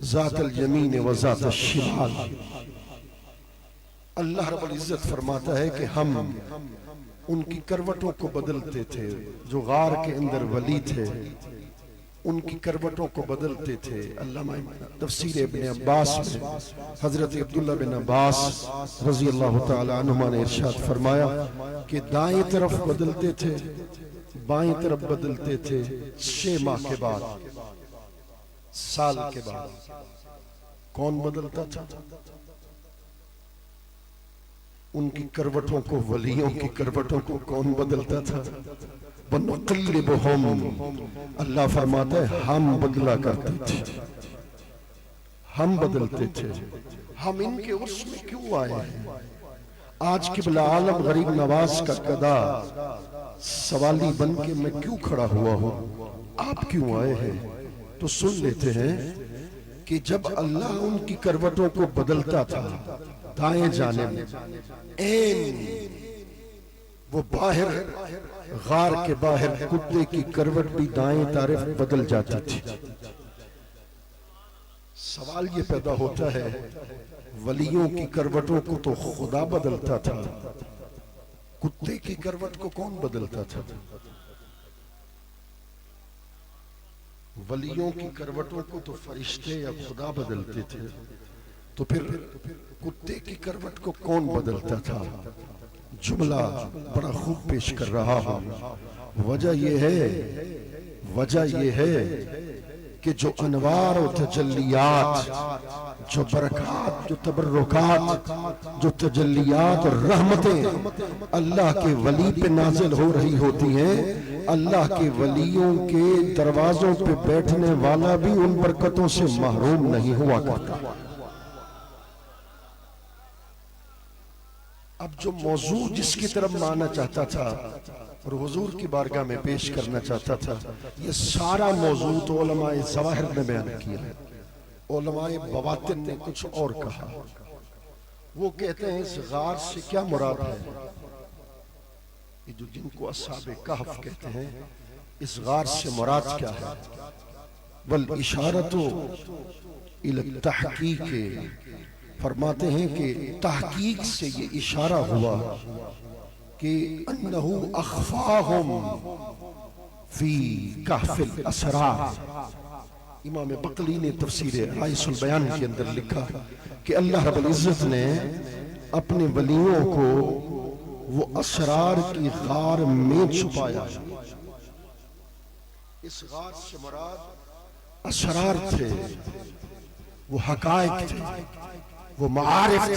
ज़ातल यमीन व ज़ातल शिमाल। अल्लाह रब्बुल इज्जत फरमाता है कि हम उनकी करवटों को बदलते थे। जो गार के अंदर वली थे उनकी करवटों को बदलते थे। अल्लामा तफसीर इब्न अब्बास में हजरत अब्दुल्ला बिन अब्बास रजी अल्लाह तआला अन्हुमा ने इरशाद फरमाया कि दाएं तरफ बदलते थे, बाएं तरफ बदलते थे। 6 माह के बाद, साल के बाद कौन बदलता था? उनकी करवटों को, वलियों की करवटों को कौन बदलता था? वनुक़ल्लिबुहुम, अल्लाह फरमाता है हम बदला करते थे, हम बदलते थे। हम इनके उर्स में क्यों आए हैं? आज किबला आलम गरीब नवाज का गदा सवाली बन के मैं क्यों खड़ा हुआ हूं? आप क्यों आए हैं? तो सुन लेते हैं कि जब अल्लाह उनकी करवटों को बदलता था दाएं जाने में, वो बाहर गार के बाहर कुत्ते की करवट भी दाएं तरफ बदल जाती थी। सवाल ये पैदा होता है, वलियों की करवटों को तो खुदा बदलता था, कुत्ते की करवट को कौन बदलता था? वलियों की करवटों को तो फरिश्ते या खुदा बदलते थे, तो फिर कुत्ते की करवट को कौन बदलता था? जुमला बड़ा खूब पेश कर रहा हूं। वजह यह है कि जो अनवार और तजल्लियात, जो बरक़ात, जो तबर्रुकात, जो तजल्लियात और रहमतें अल्लाह के वली पे नाजिल हो रही होती हैं, अल्लाह के वलियों के दरवाजों पे बैठने वाला भी उन बरकतों से महरूम नहीं हुआ करता। अब जो मौजू जिसकी तरफ मैं आना चाहता था और हुजूर की बारगाह में पेश करना चाहता था, ये सारा मौजू तो उलमाए ज़वाहिर ने बयान किया है। उलमाए बवातिन ने कुछ और कहा। वो कहते हैं इस गार से क्या मुराद है? ये जो जिनको अस्हाबे कहफ कहते हैं, इस गार से मुराद क्या है? वल इशारतो इला तहकीक, फरमाते हैं कि तहकीक से ये इशारा हुआ कि अन्नहु अख्फाहुम फी कहफिल असरार। इमाम बकली ने तफसीर राइसुल बयान के अंदर लिखा कि अल्लाह रब्बुल इज्जत ने अपने वलियों को वो असरार की गार में छुपाया। इस गार से मुराद असरार थे, वो हकायक थे, वो मारिफ थे,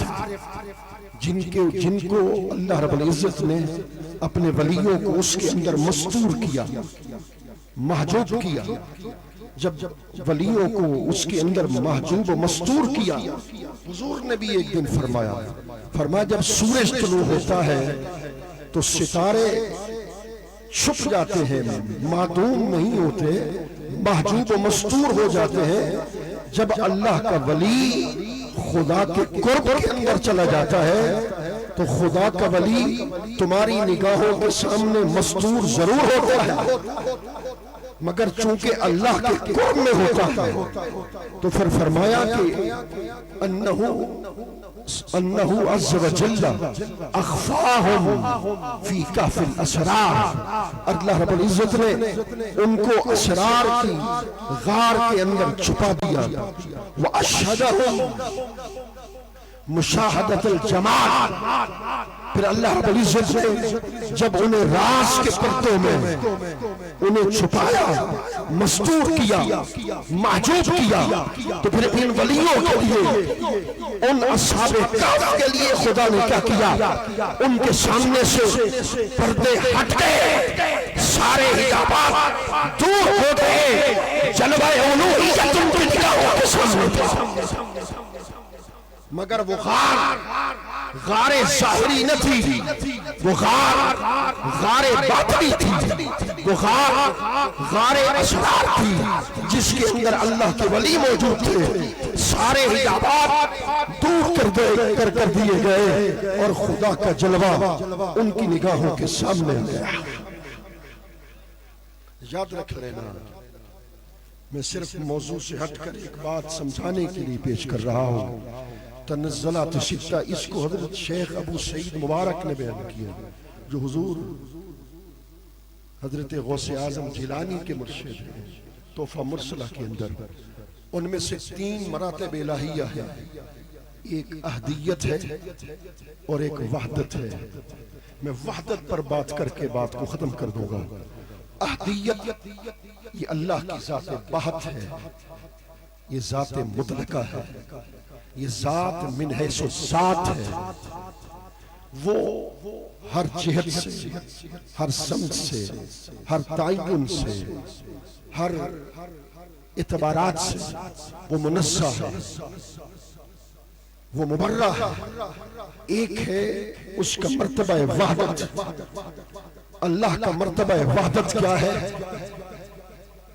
जिनको अल्लाह रब्बुल इज्जत ने अपने वलियों को उसके अंदर मस्तूर किया, महजूब किया। जब वलियों को उसके अंदर महजूब मस्तूर किया, हुजूर ने भी एक दिन फरमाया जब सूरज तुलू होता है तो सितारे छुप जाते हैं, मादूम नहीं होते, महजूब मस्तूर हो जाते हैं। जब अल्लाह का वली खुदा के कुर्ब के अंदर चला जाता है तो खुदा का वली तुम्हारी निगाहों के सामने मस्तूर जरूर होता है, मगर चूंकि अल्लाह के कुर्ब में होता है तो फिर फरमाया कि अन्नहु अन्नहु अज़्ज़ व जल्ला अख़फ़ाहुम फ़ी कहफ़िल असरार, अल्लाह रब्बुल इज़्ज़त ने उनको असरार की गार के अंदर छुपा दिया। व अशहदहुम मुशाहदतुल जमाल, फिर अल्लाह रब्बुल इज़्ज़त ने जब उन्हें राज के पर्दों में उन्हें छुपाया, मस्तूर किया, महजूब किया, तो फिर इन वलियों के लिए, उन अस्हाबे कहफ के लिए खुदा ने क्या किया, उनके सामने से पर्दे हट गए, सारे हिजाबात दूर हो गए, जलवाए उलूहियत उनकी निगाहों के सामने था। मगर वो गारे ज़ाहिरी न थी, वो गारे बातिनी थी, वो गारे असरार थी, जिसके अंदर अल्लाह के वली मौजूद थे। सारे हिजाबात दूर कर दिए गए और खुदा का जलवा उनकी निगाहों के सामने आ गया। याद रख लेना, मैं सिर्फ मौजू से हटकर एक बात समझाने के लिए पेश कर रहा हूँ। तनज़्ज़ुलात सित्ता, इसको हज़रत शेख अबू सईद मुबारक ने बयान किया, जो हुजूर हज़रत गौसे आज़म जिलानी के मुर्शिद हैं। तोहफ़ा मुरसला के अंदर उनमें से 3 मरातब इलाहिया है, एक अहदियत है और एक वहदत है। मैं वहदत पर बात करके बात को ख़त्म कर दूंगा। अहदियत ये अल्लाह की ज़ात बाहत है, ये ज़ात मुतलका है, ये ज़ात मिन हैसो ज़ात है। वो हर जिहत से, हर समझ से, हर ताय्युन से, हर इतबारात से वो मुनस्सा है, वो मुबर्रा है। एक है उसका मर्तबा वहदत। अल्लाह का मर्तबा वहदत क्या है?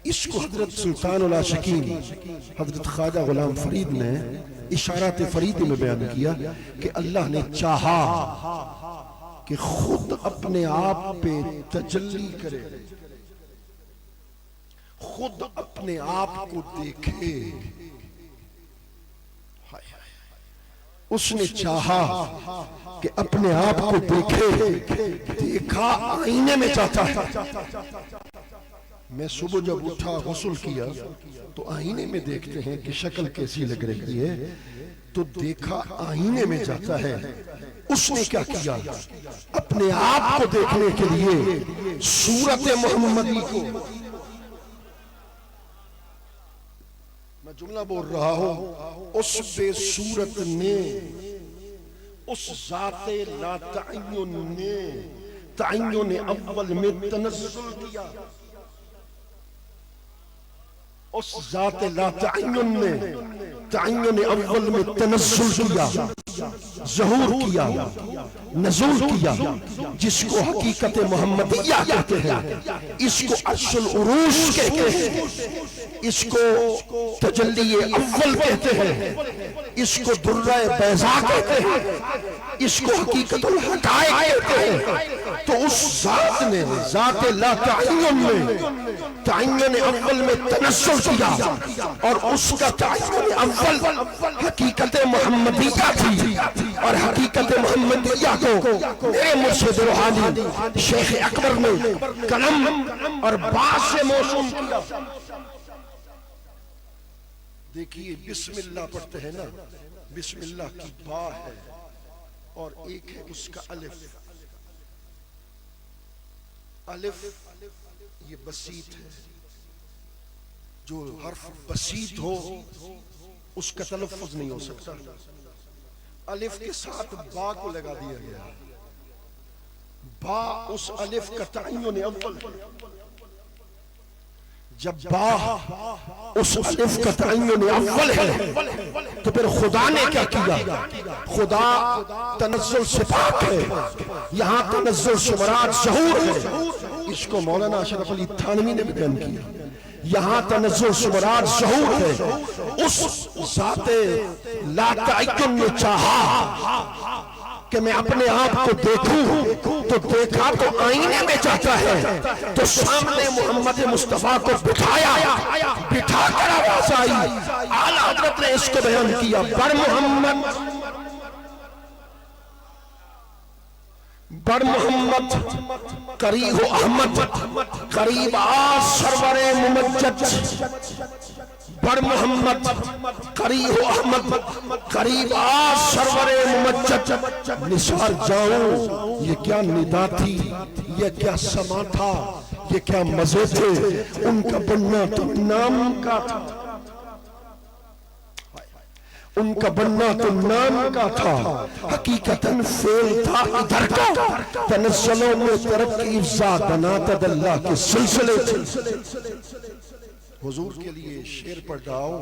इसको हजरत सुल्तानुल आशिकीन हजरत ख्वाजा गुलाम फरीद ने इशारात फरीदी में बयान किया कि अल्लाह ने चाहा कि खुद अपने आप पे तजल्ली करे, खुद अपने आप को देखे। उसने चाहा कि अपने आप को देखे, देखा आईने में जाता है। मैं सुबह जब उठा गुस्ल किया तो आईने में देखते हैं कि शक्ल कैसी लग रही है, तो देखा आईने में जाता है। उसने क्या किया? अपने आप को देखने के लिए सूरत मोहम्मदी को, मैं जुमला बोल रहा हूं, उस बेसूरत ने, उस ज़ाते ला तअय्युन ने तअय्युन अव्वल में तनज़्ज़ुल किया। उस ज़ाते ला तअय्युन ने तअय्युन अव्वल में तनज़्ज़ुल किया, ज़हूर किया, नज़ूल किया, जिसको हकीकत मोहम्मदिया कहते हैं, इसको अर्शुल उरूश कहते हैं, इसको तजल्ली अव्वल कहते हैं, इसको दुर्रा बैज़ा कहते हैं, इसको हकीकतुल हक़ाइक़ कहते हैं। तो उस ज़ात ने ज़ाते ला तअय्युन में तअय्युन अव्वल में तनज़्ज़ुल किया और उसका तअय्युन अव्वल हकीकत मोहम्मदिया थी। और हकीकत मोहम्मदिया को मेरे मुर्शिद रूहानी शेख अकबर ने कलम और बा से मौसूम किया। देखिए बिस्मिल्लाह पढ़ते हैं ना, बिस्मिल्लाह की बा है और एक है उसका अलिफ। अलिफ ये बसीत है, जो हर्फ बसीत हो उसका तलफ़्फ़ुज़ नहीं हो सकता। अलिफ के साथ बा को लगा दिया गया। बा उस अलिफ का तअय्युन अव्वल है। जब बा उस अलिफ का तअय्युन अव्वल है तो फिर खुदा ने क्या किया? खुदा तनज़्ज़ुल सिफ़ात है, यहाँ तनज़्ज़ुल शुमरात ज़हूर है। इसको मौलाना अशरफ अली थानवी ने बयान किया। यहाँ तनज़्ज़ुल शुमरात ज़हूर है। उस ज़ाते ला तअय्युन ने चाहा कि मैं अपने आप को देखूं, तो देखा तो आईने में जाता है, तो सामने मोहम्मद मुस्तफा को बिठा कर आवाज आई। आला हज़रत ने इसको बयान किया, पर मोहम्मद बड़ मोहम्मद करीब हो अहमद करीब आ सरवरे मुमज्जद बड़ मोहम्मद करीब हो अहमद करीब आ सरवरे मुमज्जद निसार जाऊं ये क्या निदा थी ये क्या समा था ये क्या मजे थे उनका बनना तो नाम का था उनका बनना तो नाम का था हकीकतन फेल था इधर का तनस्सलों में तरक्की इफ़्ज़ा अल्लाह के सिलसिले थे हुजूर के लिए शेर पढ़ रहा हूं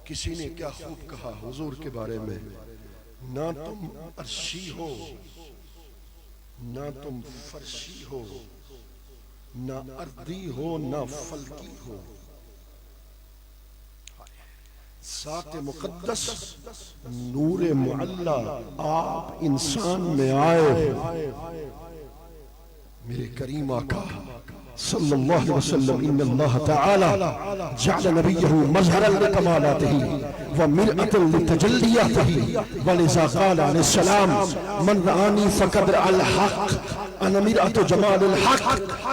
किसी ने क्या खूब कहा हुजूर के बारे में ना तुम अर्शी हो ना तुम फर्शी हो ना अर्दी हो ना फलकी हो सात मुकद्दस नूरे मुअल्ला आप इंसान में आए मेरे करीम आका सल्लल्लाहु अलैहि वसल्लम इन्नल्लाह तआला जअल नबियहु मज़हरन लिकमालातिही व मिरअतन लितजल्लियातिही व लिज़ा क़ाल अलैहिस्सलाम मन रआनी फ़क़द अल हक़ अना मिरअतु जमालिल हक़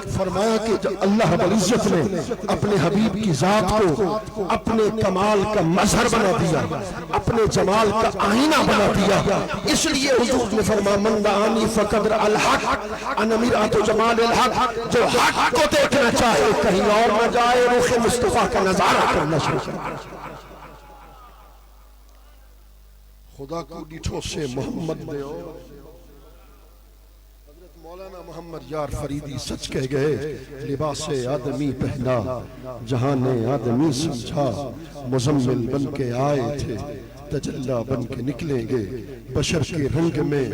फरमाया कि अल्लाह रब्बुल इज़्ज़त ने अपने हबीब की जात को अपने कमाल का मज़हर बना दिया अपने जमाल का आईना बना दिया इसलिए हुजूर ने फरमाया मन रआनी फ़क़द अल हक़ अना मिरअतु जमालिल हक़ जो हक़ को देखना चाहे कहीं और न जाए रूह मुस्तफा का नजारा करना चाहिए खुदा को डिठो से मोहम्मद दे मौलाना मोहम्मद यार फरीदी सच कह गए लिबास आदमी पहना जहां ने आदमी समझा मुजम्मिल बन के आए थे तजल्ला बन के निकलेंगे बशर के रंग में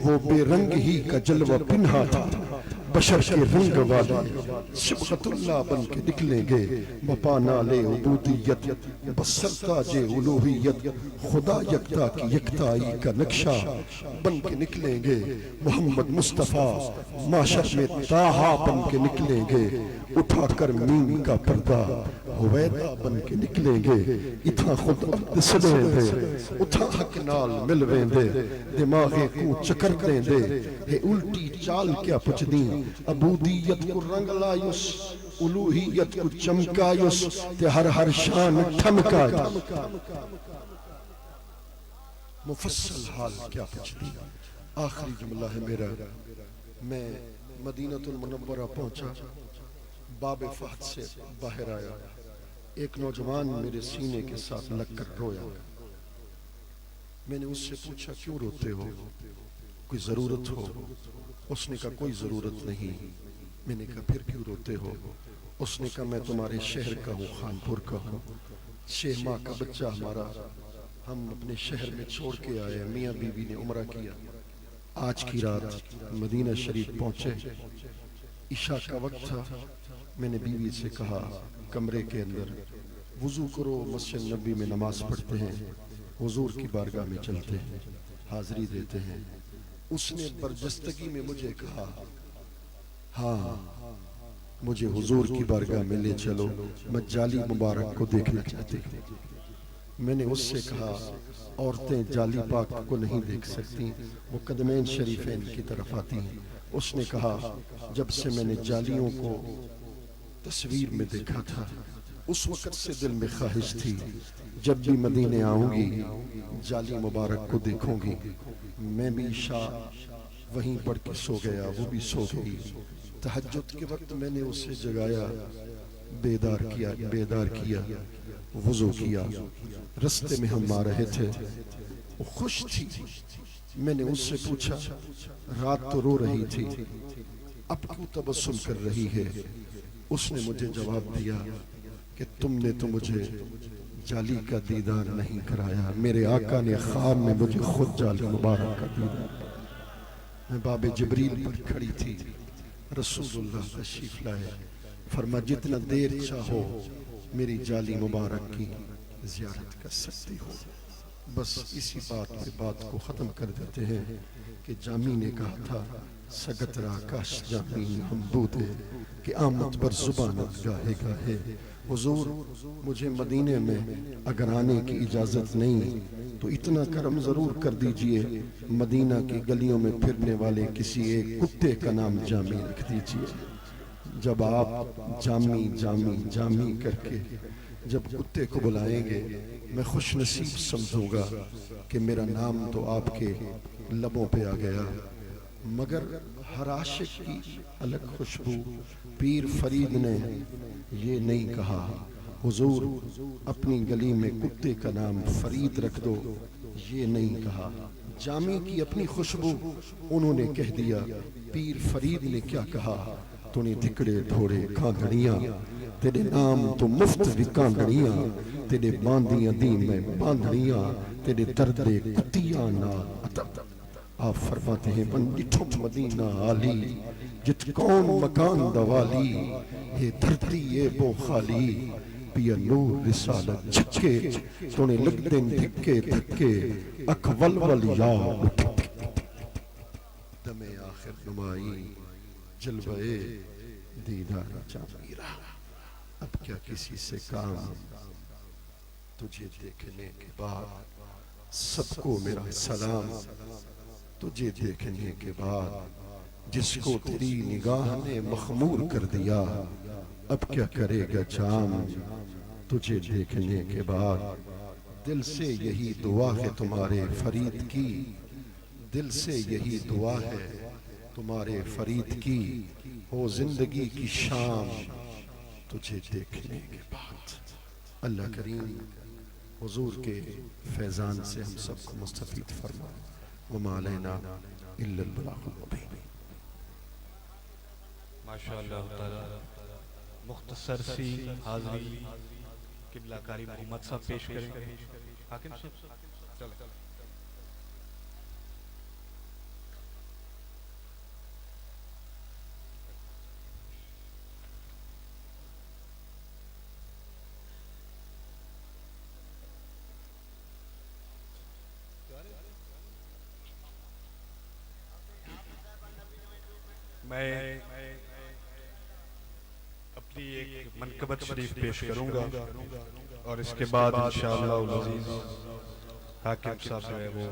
वो बेरंग ही का जलवा पिन्हा था बशर के रंग वाले सिबगतुल्लाह बन के निकलेंगे बपाना ले उबूदियत बसरता जे उलूहियत खुदा यकता की यकताई का नक्शा बन के निकलेंगे मोहम्मद मुस्तफ़ा माशर में ताहा बन के निकलेंगे उठाकर मीम का पर्दा हुवैदा बन के निकलेंगे इथा खुद सदे दे उठा हक नाल मिल वेंदे दिमागे को चकर देंदे हे उल्टी चाल क्या पुछदी अबूदियत को रंग लायुस उलूहियत को चमकायुस ते हर शान ठमका मुफस्सल हाल क्या पुछदी आखिरी जुमला है मेरा मैं मदीनतुल मुनव्वरा पहुंचा बाब फहद से बाहर आया एक नौजवान मेरे सीने के साथ लगकर रोया मैंने उससे पूछा क्यों रोते हो कोई जरूरत हो उसने कहा कोई जरूरत नहीं मैंने कहा फिर क्यों रोते हो उसने कहा मैं तुम्हारे शहर का हूँ खानपुर का हूँ 6 माह का बच्चा हमारा हम अपने शहर में छोड़ के आए मियाँ बीवी ने उम्रा किया आज की रात मदीना शरीफ पहुंचे ईशा का वक्त था मैंने बीवी से कहा कमरे के अंदर वुजू करो मस्जिद नबी में नमाज पढ़ते हैं हुजूर की बारगाह में चलते हैं हाजिरी देते हैं उसने बरजस्तगी में मुझे कहा हाँ मुझे हुजूर की बारगाह में ले चलो मैं जाली मुबारक को देखना चाहती हूँ मैंने उससे कहा औरतें जाली पाक को नहीं देख सकती वो कदमैन शरीफैन की तरफ आती हैं उसने कहा जब से मैंने जालियों को तस्वीर में देखा था उस वक्त से दिल में ख्वाहिश थी जब भी मदीने आऊंगी जाली मुबारक को देखूंगी मैं भी ईशा वहीं पढ़ के सो गया वो भी सो गई तहज्जुद के वक्त मैंने उसे जगाया बेदार किया वुजू किया रास्ते में हम आ रहे थे वो खुश थी मैंने उससे पूछा रात तो रो रही थी अब क्यों तबस्सुम कर रही है उसने मुझे जवाब दिया कि तुमने तो मुझे जाली का दीदार नहीं कराया मेरे आका ने ख्वाब में मुझे खुद जाली मुबारक का दीदार मैं बाबे जिब्रील पर खड़ी थी रसूलुल्लाह तशरीफ लाए फरमा जितना देर चाहो मेरी जाली मुबारक की ज़ियारत कर सकती हो बस इसी बात पे बात को ख़त्म कर देते हैं कि जामी ने कहा था सगतरा काश जामी हम बूदे कि आमद पर जुबानत गाहे गाहे हुजूर मुझे मदीने में अगर आने की इजाज़त नहीं तो इतना करम जरूर कर दीजिए, मदीना की गलियों में फिरने वाले किसी एक कुत्ते का नाम जामी रख दीजिए। जब आप जामी जामी जामी करके जब कुत्ते को बुलाएंगे, मैं खुश नसीब समझूंगा कि मेरा नाम तो आपके लबों पे आ गया। मगर हर आशिक की अलग खुशबू, पीर फरीद ने ये नहीं कहा हुजूर अपनी गली में कुत्ते का नाम फरीद रख दो, ये नहीं कहा। जामी की अपनी खुशबू उन्होंने कह दिया। पीर फरीद ने क्या कहा, तूने धिकड़े धोड़े कांगड़ियां, तेरे नाम तो मुफ्त भी कांगड़ियां, तेरे बांधियां दी में बांधड़ियां, तेरे दर्दे कुतियां ना। आप फरमाते हैं बंदिठो मदीना आली, जित कौन मकान दवाली, ये धरती ये बो खाली, पिया नूर रिसालत झक्के, तूने लग दिन धिक्के धक्के, अख वलवल या दमे आखिर नुमाई, जलवे दीदार जामीरा। अब क्या किसी से काम, तुझे देखने के बाद सबको मेरा सलाम, तुझे देखने के बाद जिसको तेरी निगाह ने मखमूर कर दिया, अब क्या करेगा जाम, तुझे देखने के बाद। दिल से यही दुआ है तुम्हारे फरीद की, दिल से यही दुआ है तुम्हारे फरीद की, हो जिंदगी की शाम तुझे देखने के बाद। अल्लाह करीम हुजूर के फैजान से हम सबको मुस्तफीद फरमाए। वमा अलैना इल्लल बलागुल मुबीन। माशाअल्लाह ताला मुख्तसर सी हाज़री किबला कारी मोहम्मद साहब पेश करेंगे। हाकिम साहब चलो। मैं अपनी एक मनकबत शरीफ पेश करूंगा और इसके बाद इंशाअल्लाह अज़ीज़ हाकिम साहब जो है वो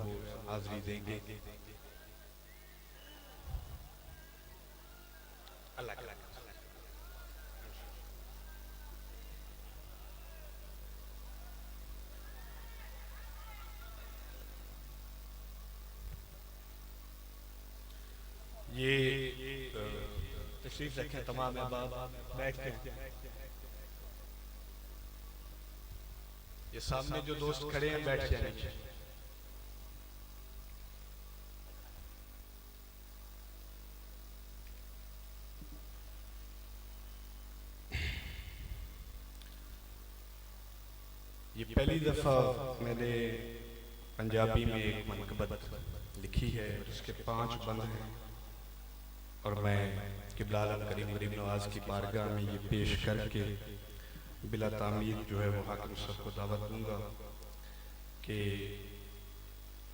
हाज़री देंगे। ये तशरीफ रखें तमाम अहबाब, बैठते हैं। ये सामने जो दोस्त खड़े हैं बैठ जाए नीचे। ये पहली दफा मैंने पंजाबी में एक मनकबत लिखी है, उसके 5 बंद हैं और मैं किबला आलम करीम गरीब नवाज की बारगाह में ये पेश करके बिला तामीर जो है वो हाकिम साहब को दावत दूंगा कि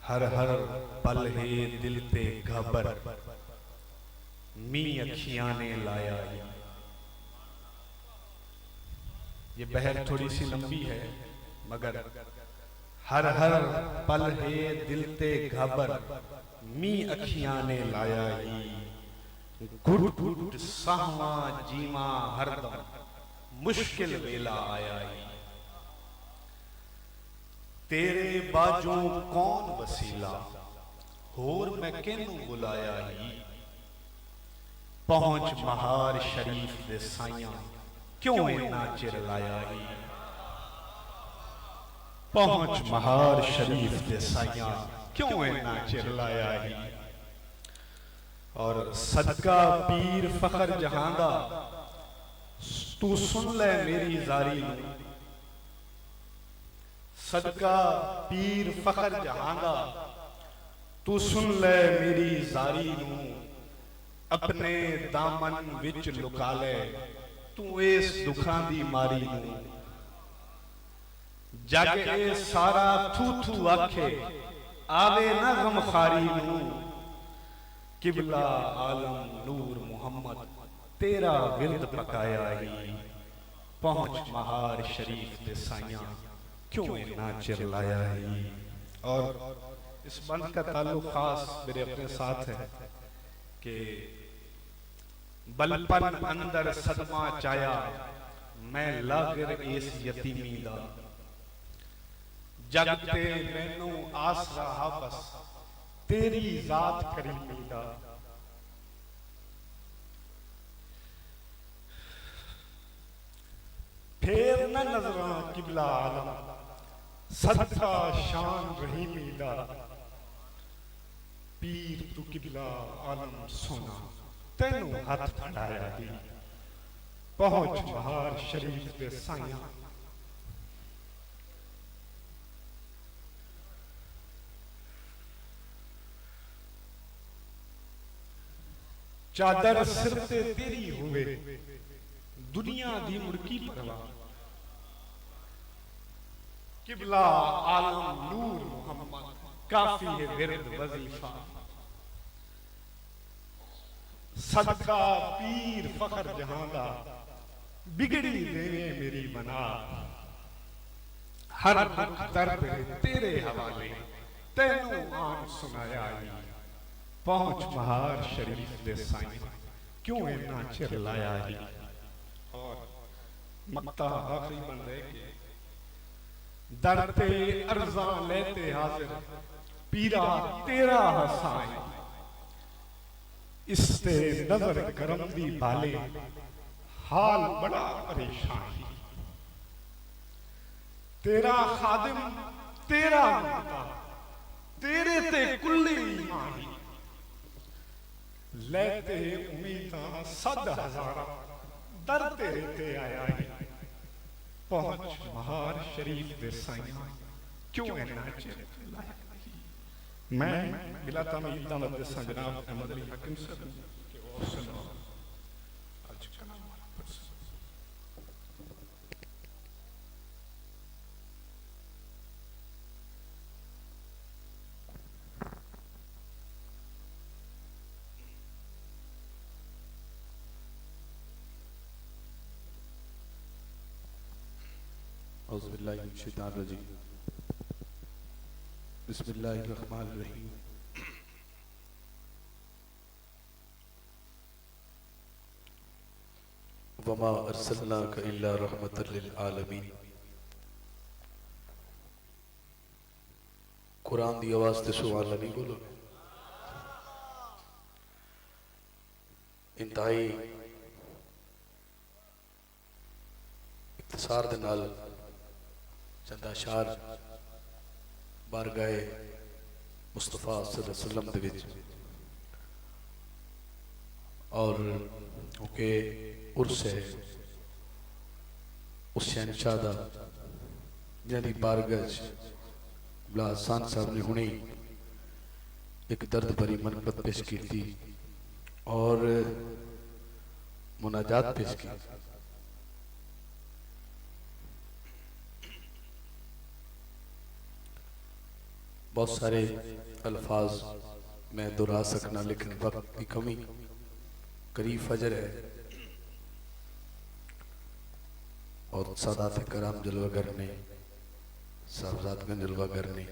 हर हर पल है दिल ते घबर, मी अखियां ने लाया। ये बहर थोड़ी सी लंबी है मगर हर हर पल है दिल ते घबर, मी अखियां ने लाया। घुट घुट सहवा जीवा हरदम, मुश्किल वेला आया। तेरे बाजों कौन वसीला, होर मैं किनू बुलाया। पहुंच महार शरीफ दे साइया, क्यों इन्ना चिर लाया। पहुंच महार शरीफ दे साइया, क्यों इन्ना चिर लाया। और सदका पीर फखर जहां दा, तू सुन ले मेरी जारी। सदका पीर फखर जहां दा, तू सुन ले मेरी जारी। अपने दामन विच लुका ले, तू इस दुखां दी मारी। जग ए सारा थू थू आखे, आवे ना गमखारी। किबला आलम नूर मोहम्मद, तेरा विरद पकाया। पहुंच महार शरीफ दे साइया, क्यों इन्ना चिर लाया। और इस बंद का ताल्लुक खास मेरे अपने साथ है कि बलपन अंदर सदमा चाया मैं लागिर इस यतीमी दा जगते मैनू आसरा बस तेरी जात करीमी दा। फेर न नजरा किबला आलम सदका शान रहीमी दा पीर तू किबला आलम सोना तेनू हाथ फड़ाया दी पहुंच बहार शरीफ दे साया। चादर सिर ते तेरी हुए दुनिया दी मुड़की परवा किबला आलम नूर मोहम्मद काफी है विरद वजीफा सदका पीर फखर जहां दा बिगड़ी देवे मेरी बना हर दुख दर्द तेरे हवाले तेनू आम सुनाया पहुंच महार शरीफ दे साईं क्यों इतना चिर लाया ही। और मक्ता आखिरी बन रहे के दर पे अर्जा लेते हाजिर पीरा तेरा हसाई इससे नजर करम दी बाले हाल बड़ा परेशान तेरा खादिम तेरा माता तेरे ते कुल्ली ईमान लेते उम्मीदा सद हजारा दर तेरे ते आया ही पहुंच महार शरीफ दे साईं क्यों इन्ना चिर लाया। मैं बिला तमीज़ दा मदरसा जनाब अहमद अली हकीम साहब के और सुनो आज कलाम वाला पर्स औज़ुबिल्लाहि मिनश शैतानिर रजीम बिस्मिल्लाहिर रहमानिर रहीम। वमा अरसलनाका इल्ला रहमतल लिल आलमीन। कुरान दी आवाज़ ते सुभान अल्लाह नहीं बोलो। इंतहाई इख्तिसार दे नाल चंद अशार बारगाहे मुस्तफा सल्लल्लाहु अलैहि वसल्लम दे विच और ओके उर्स है उस शहनशाह दा जिहदी बारगाह बिला हसन साहब ने हुणे एक दर्द भरी मनकबत पेश की थी और मुनाजात पेश की। बहुत सारे अल्फाज मैं दोहरा सकना लेकिन वक्त की कमी करीब फजर है और सादात कराम जलवागर ने साहबजादगंज जलवागर ने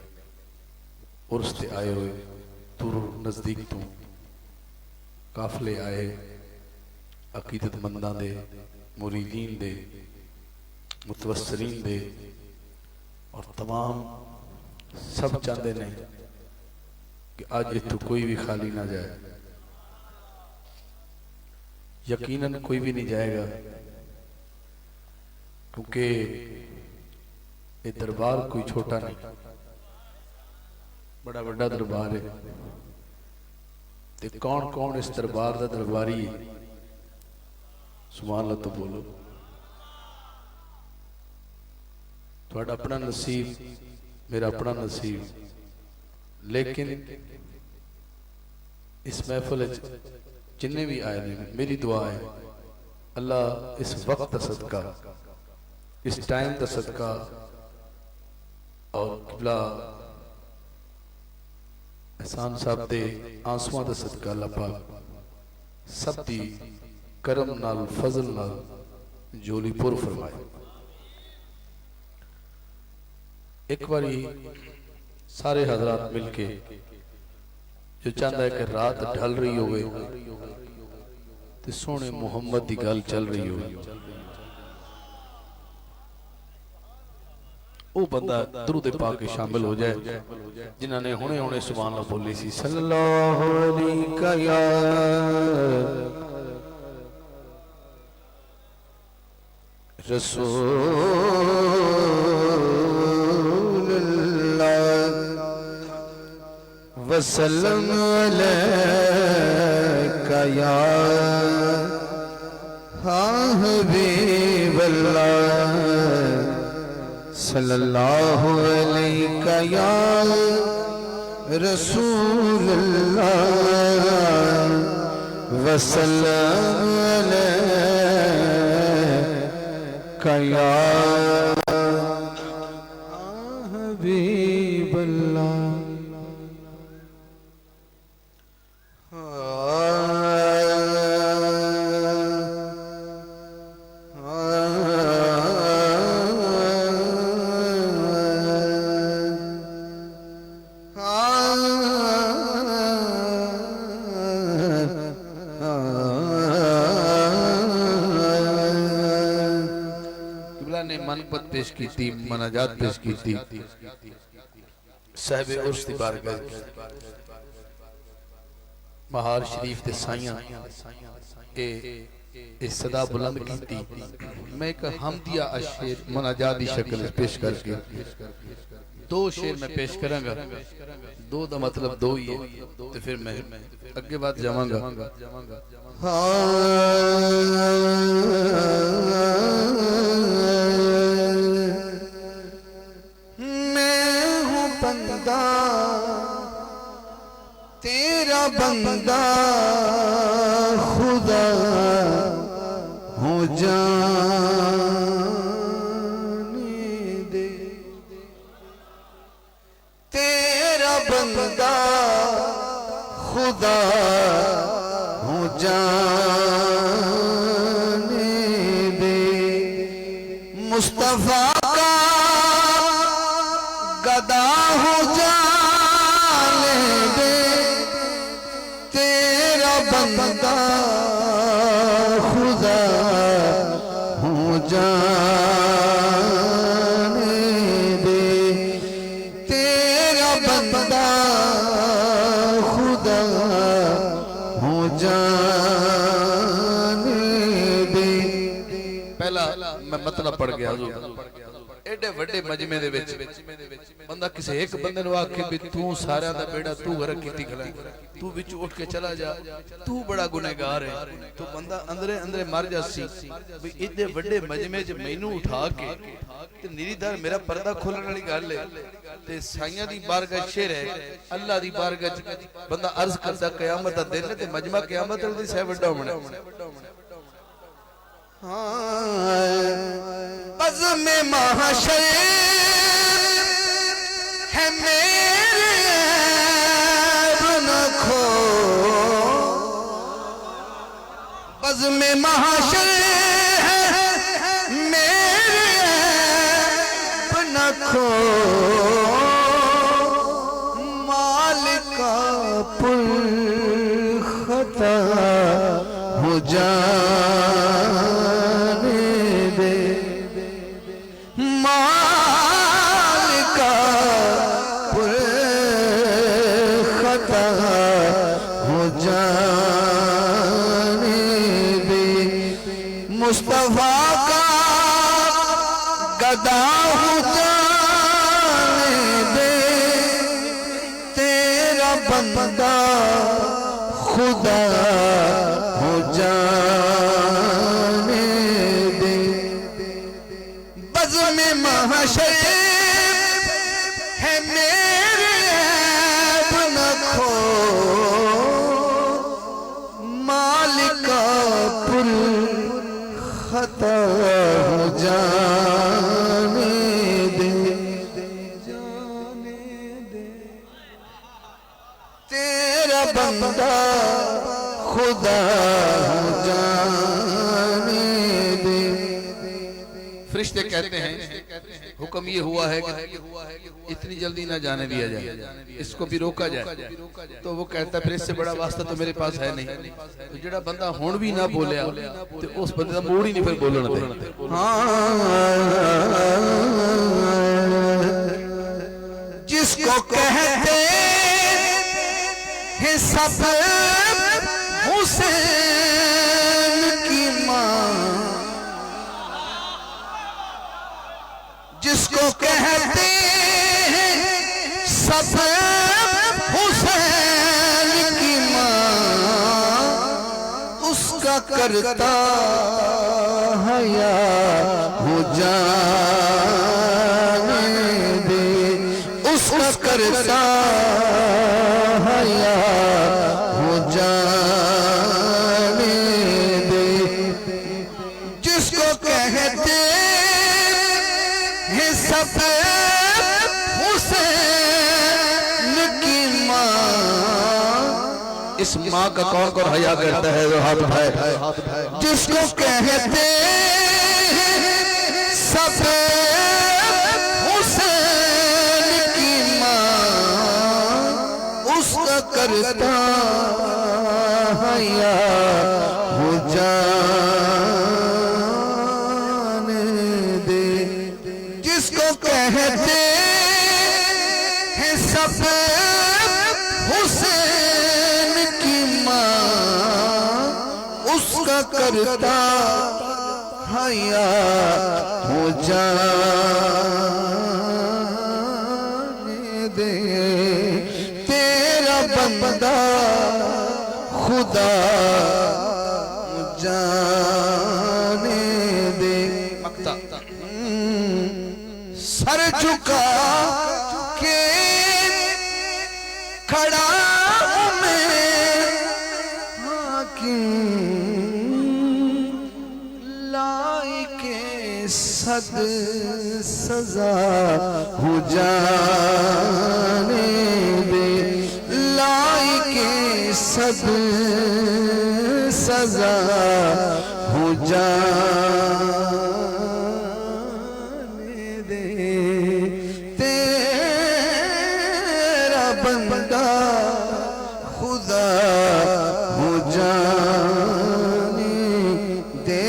उर्स ते आए हुए दूर नज़दीक तो काफले आए अकीदतमंदां दे मुरीदीन दे मुतवस्सिरीन दे और तमाम सब चाहते ने कि आज इतों कोई भी खाली ना जाए। यकीनन कोई भी नहीं जाएगा क्योंकि ये दरबार कोई छोटा नहीं बड़ा बड़ा दरबार है। ते कौन कौन इस दरबार का दरबारी है सुभान अल्लाह तो बोलो। थोड़ा अपना नसीब मेरा अपना नसीब लेकिन इस महफिल जिन्ने भी आए ने मेरी दुआ है अल्लाह इस वक्त का सदका इस टाइम का सदका और किबला एहसान साहब दे आंसुआं का सदका अल्लाह पाक सब दी करम नाल फजल नाल जोली पुर फरमाए। एक बारी सारे हजरात मिलके जो चाहता है कि रात ढल रही होवे ते सोने मुहम्मद की गल चल रही हो, वो बंदा दरूद पाक के शामिल हो जाए जिन्होंने हुने हुने सुभान अल्लाह बोली सी सल्लल्लाहु अलैहि या रसूलुल्लाह वसल्लम अलैका या हबीबल्लाह सल्लल्लाहु अलैका या रसूलल्लाह वसल्लम अलैका या हबीबल्लाह। मनपत पेश की थी, मनाजात पेश की थी साहिब उर्स दी बारगाह महार शरीफ ते साइयां ए सदा बुलंद की थी। मैं एक हमदिया अशेर मनाजात दी शक्ल पेश करके दो शेर में पेश करांगा, दो दा मतलब दो ही है तो फिर मैं अगे बात जावांगा। तेरा बंदा खुदा हो जाने दे, तेरा बंदा खुदा हो जाने दे, मुस्तफा का गदा हो जाने दे, तेरा बंदा खुदा हो जाने दे, तेरा बंदा खुदा हो जाने दे। पहला मैं मतलब पढ़ गया एडे वड्डे मजमे दे विच बंदा किसी एक बंदे नु आखे भी तू सारा दा बेड़ा तू गरक कीती खड़ा, तू विच उठ के चला जा, तू बड़ा गुनहगार है, तो बंदा अंदरे अंदरे मर जासी भी इदे वड्डे मजमे च मैनू उठा के ते निरीदार मेरा पर्दा खोलण वाली गल है ते साईयां दी बारगाह शेर है अल्लाह दी बारगाह च बंदा अर्ज करदा कयामत दा दिन ते मजमा कयामत दी सह वड्डा होना। बज़्म महशर है मेरे ऐब न खो, बज़्म महशर है मेरे ऐब न खो, मालिका पुल खता हो जाने दे, मालिका पुल खता हो जाने दे, मुस्तफा का गदा हो जाने दे, तेरा बंदा खुदा हो जाने दे, बज़्म महशर है मेरे ऐब न खो, मालिका पुल खता हो जाने दे, तेरा बंदा खुदा हो जाने दे। फरिश्ते कहते हैं हुक्म ये हुआ है कि इतनी जल्दी ना जाने दिया जाए, इसको भी रोका जाए। तो वो कहता है फिर इससे बड़ा वास्ता तो मेरे पास है नहीं। तो जेड़ा बंदा हुण भी ना बोलिया तो उस बंदे का मूड ही नहीं फिर बोलने दे। जिसको कहते हैं सब हुसैन की मां, जिसको कहते हैं सब हुसैन की मां, उसका करता है या हो जाने दे, उसका करता है या हो जाने दे। जिसको कहते हैं सब हुसैन की मां, इस माँ का कौन कौन हया करता है? वो हाथ उठाए। जिसको कहते हैं सब हुसैन की मां, उसका करता है या हो जाने दे। जिसको कहते हैं सब हुसैन की मां, उसका करता है या हो जाने दे। तेरा बंदा खुदा जाने दे। सर झुका के खड़ा हूं मैं हाकिम, लाइके सद सजा हो जाने दे, लाइके सद सजा हो जाने दे। तेरा बंदा खुदा हो जाने दे।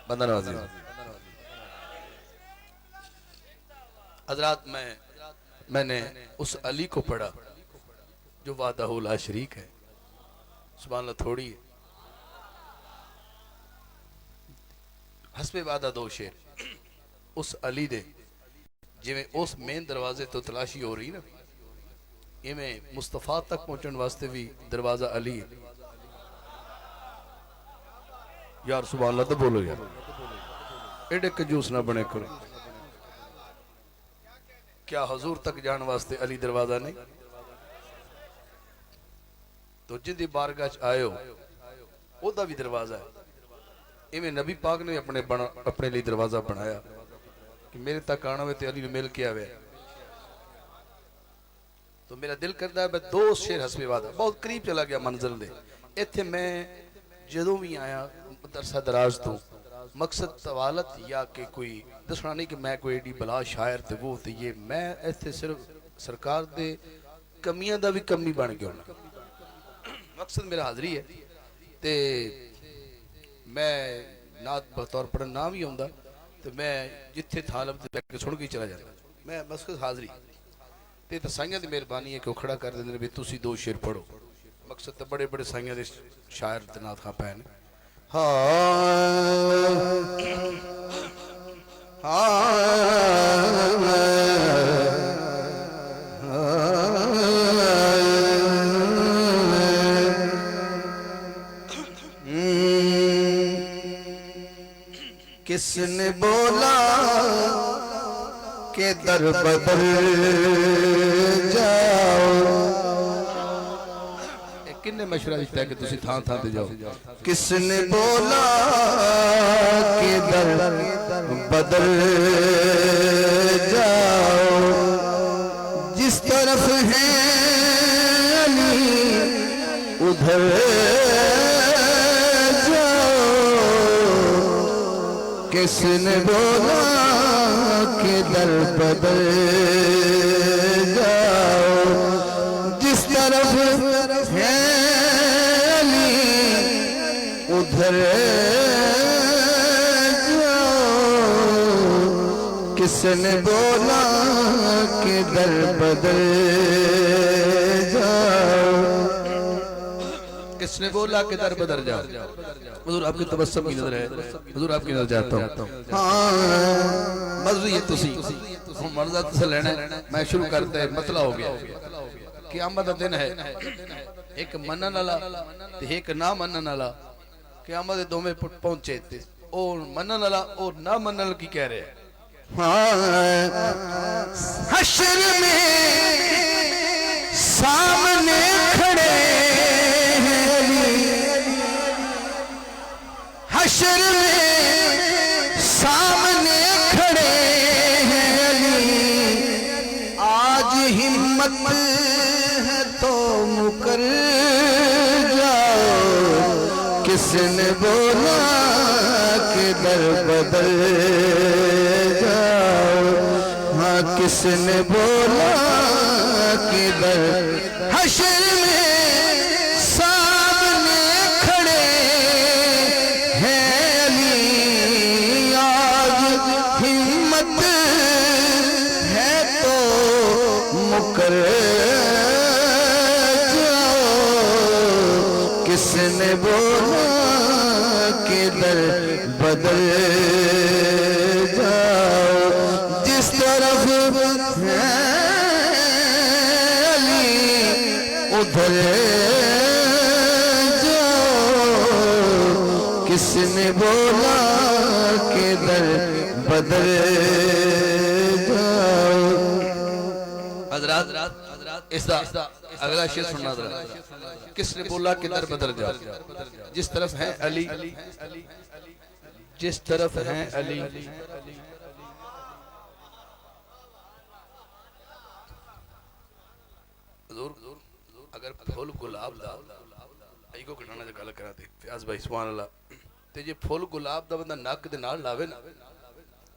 बंदा नवाजी हजरात, मैंने उस अली को पढ़ा जो वादहु ला शरीक है। सुभान अल्लाह। थोड़ी है हस्बे वादा दो शेर उस अली दे, जिवें उस मेन दरवाजे तो तलाशी हो रही ना, इवें मुस्तफा तक पहुंचने वास्ते भी दरवाजा अली है। यार सुभान अल्लाह तो बोलो यार, एडे कंजूस ना बने करो। क्या हजूर तक जाने वास्ते अली दरवाजा नहीं? तो जिंदी बारगाह च आयो ओदा भी दरवाजा है। इवें नबी पाक ने अपने लिए दरवाजा बनाया कि मेरे तक आना हो तो अली ने मिल के आवे। तो मेरा दिल करता है मैं दो शेर हस्बे वादा, बहुत करीब चला गया मंजिल दे। इत्थे मैं जदों भी आया दरसा दराज तो मकसद तवालत या कि कोई दसना नहीं कि मैं कोई एडी बला शायर ते वो ते ये, मैं इत्थे सिर्फ सरकार दे कमियां दा भी कमी बन गया होना। मकसद मेरा हाजरी है ते मैं नात बतौर पढ़न ना भी आउंदा तो मैं जिथे था लभदे के सुन के चला जाता। मैं मकसद हाजरी ते साइयां दी मेहरबानी है कि खड़ा कर देंदे भी तुसी दो शेर पढ़ो। मकसद तो बड़े बड़े साइयां दे शायर ते नात खां पैन। किसने बोला के दर बदर जाओ, किन्ने मशवरा दिता कि तुसी थां थां ते जाओ। किसने बोला के दर बदर जाओ, जिस तरफ है अली उधर जाओ, किसने बोला कि दर बदल जाओ, जिस तरफ है अली उधर किसने बोला कि दर बदल जाओ, किसने बोला कि दर बदल जाओ। हुजूर आपकी तबस्सुम की नजर है, हुजूर आपकी नजर जाता हूं। हाँ मर्जी है तुसी हम मर्जा तुसे लेना मैं शुरू करते मतला हो गया। क़यामत दा दिन है, एक मनन वाला ते एक ना मनन वाला। क़यामत दे दोवें पहुंचे ते ओ मनन वाला और ना मनन वाला की कह रहे हैं। हश्र में सामने खड़े हैं अली, हश्र में सामने खड़े हैं अली, आज हिम्मत है तो मुकर जाओ, किसने बोला कि दर बदल किसने बोला कि दर हश्र में सामने खड़े हैं अली, आज हिम्मत है तो मुकर जाओ, किसने बोला कि दर बदल उधर जाओ, किसने बोला कि दर बदल जाओ। हजरात इसका अगला शेर सुनना जरा। किसने बोला कि दर बदल जाओ, जिस तरफ है अली, जिस तरफ है अली अगर फुल गुलाब दा आई को कटाना दी गल करा ते फयाज भाई सुभान अल्लाह ते जे फुल गुलाब दा बंदा नक दे नाल लावे ना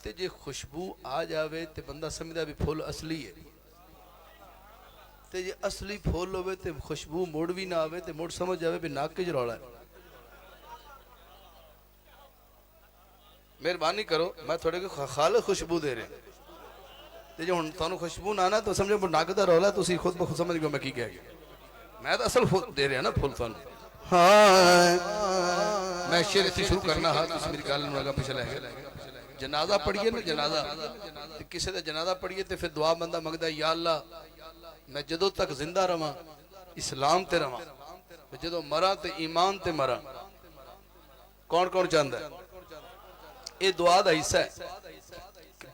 ते जे खुशबू आ जावे ते बंदा समझदा भी फुल असली है, ते जे असली फुल होवे ते खुशबू मुड़ भी ना आवे ते मुड़ समझ जावे भी नक च रौला है। मेहरबानी करो मैं थोड़े को खालिस खुशबू दे रहे ते जे हुण तुहानू खुशबू ना ना तो समझो नक दा रौला तुसी खुद ब खुद समझ गए मैं की कह गया। मैं तो असल फुल दे रहा ना फुल तुहानू। हाँ मैं शेर इत्थे शुरू करना हा, तुसी मेरी गल नूं अगा पिछे लै गए। जनाजा पढ़िए ना, जनाजा ते किसी दा जनाजा पढ़िए ते फिर दुआ बंदा मंगदा या अल्लाह मैं जदों तक जिंदा रवां इस्लाम ते रवां, जदों मरां ते ईमान ते मरां। कौन कौन चाहता है ये दुआ दा हिस्सा है,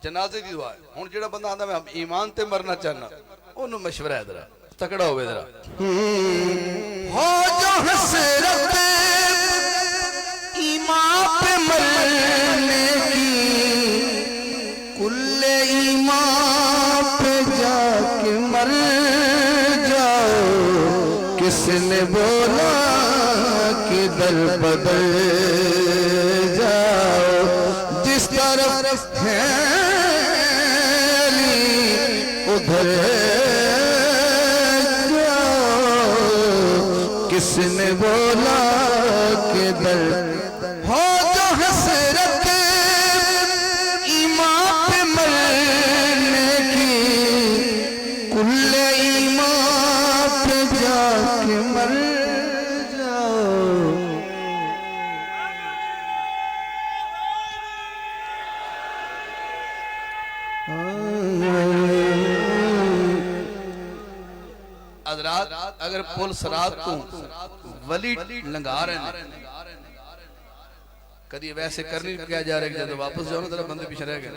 जनाजे दी दुआ है। हुण जिहड़ा बंदा आंदा मैं ईमान ते मरना चाहना ओनू मशवरा है जरा तकड़ा होवे जरा। हो जो हसरत ईमान पे मरने की, कुल्ले ईमान पे जाके मर जाओ, किसने बोला कि दर बदल जाओ, जिस तरफ है अली उधर किसने बोला कि दर हो जो हसरत ईमान पे मरने की, कुल्ले ईमान पे जाके मर जाओ। हज़रात अगर पुल सरात को वली लंघा रहे हैं, कभी वैसे कर नहीं किया जा रहा है जब वापस जाओ ना तेरा बंदे पीछे रह गए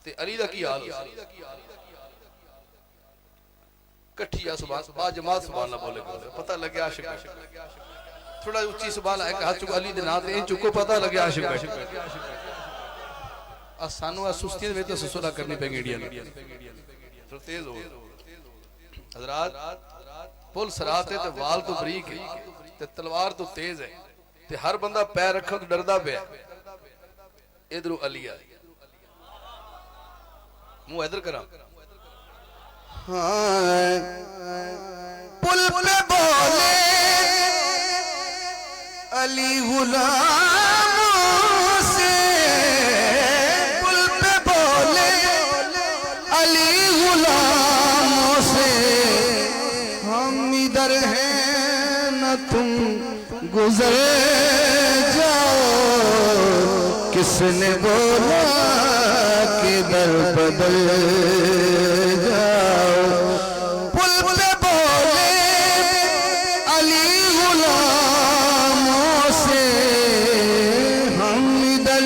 ते अली दा की हाल कट्ठी या सुभान बा जमात सुभान अल्लाह बोले पता लगे आशिक थोड़ा ऊंची सुभान एक हाथ चुक अली दे नाम ते चुको पता लगे आशिक आ सानू आ सुस्तियां में तो सुसुला करनी पेगी इंडिया ने थोड़ा तेज हो। हज़रात पुल सरात है ते वाल तो बरीक है ते तलवार तो तेज है ते हर बंदा पैर रखन तो डरदा पे इधरों अली आए मुंह इधर करा पुल पे बोले अली गुलामों से, पुल पे बोले अली गुलामों से, हम इधर हैं न तुम गुजर जाओ। किसने बोला कि दर बदल जाओ। पुल पे बोले अली गुलामों से, हम इधर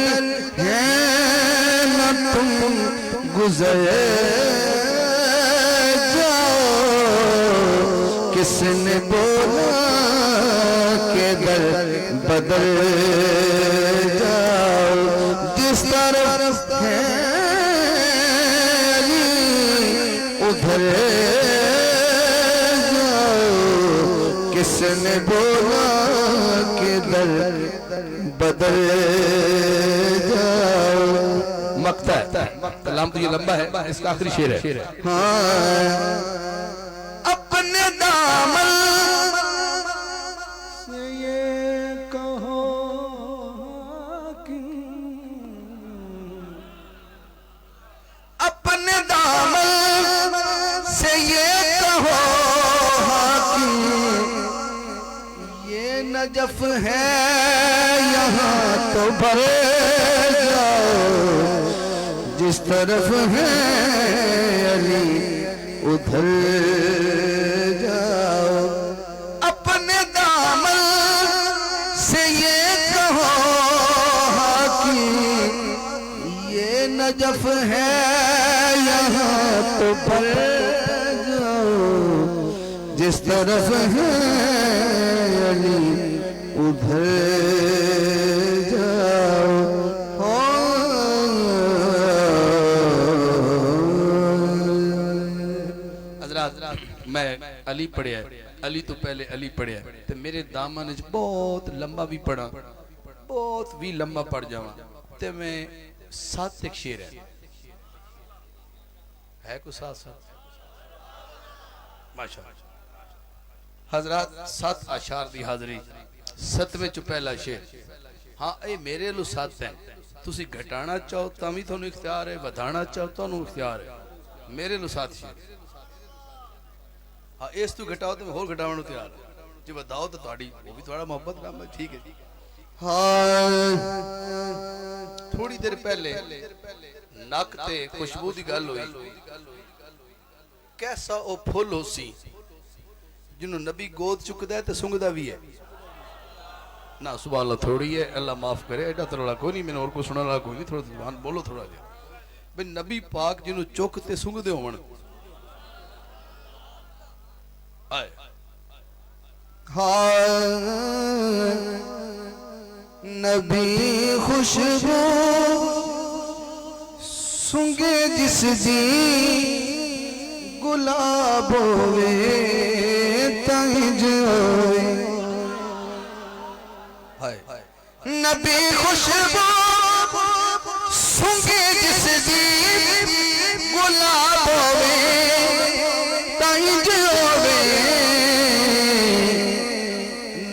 हैं न तुम गुजर जाओ। किसने बोला के दर बदल जाओ। जिस तरफ है अली उधर जाओ। किसने बोला के दर बदल जाओ। मकता है कलाम तो ये लंबा है, इसका आखिरी शेर है। हाँ अपने दामन से ये कहो कि, अपने दामन से ये कहो कि ये नजफ है यहाँ तो भर जाओ। जिस तरफ है अली उधर जाओ। अपने दामन से ये कहो कि ये नजफ है यहाँ तो भर जाओ। जिस तरफ है अली उधर जाओ। मैं अली पढ़िया, अली तो पहले अली पढ़िया ते मेरे दामन च बहुत लंबा भी पढ़ा, बहुत भी लंबा पढ़ जावा ते मैं 7 एक शेर है को 7 माशाअल्लाह हजरत 7 अशार दी हाजरी 7वें च पहला शेर। हाँ ये मेरे लो 7 है, तुसी घटाना चाहो तां भी थानू इख्तियार है, वधाना चाहो तानू इख्तियार है। मेरे लो 7 शेर। हाँ इस तू घटाओ तो मैं होर घटावन नूं तैयार जे बताओ तो ताड़ी वो भी थोड़ा मोहब्बत काम है। ठीक है हाँ थोड़ी देर पहले नक ते खुशबू दी गल हुई। कैसा ओ फुल होसी जिन्हों नबी गोद चुकदा है ते सुंगदा भी है ना। सुभान अल्लाह थोड़ी है, अल्लाह माफ करे, एडा तरोड़ा कोई नहीं, मैंने और को सुनने वाला कोई नहीं। थोड़ा जुबान बोलो थोड़ा जिहा भाई नबी पाक जिन्हों चुक ते सुंगदे होवन। हाँ नबी खुशबू सुंगे जिस दी गुलाब होवे तंज होवे। नबी खुशबू सुंगे जिस दी गुलाब होवे तंज होवे।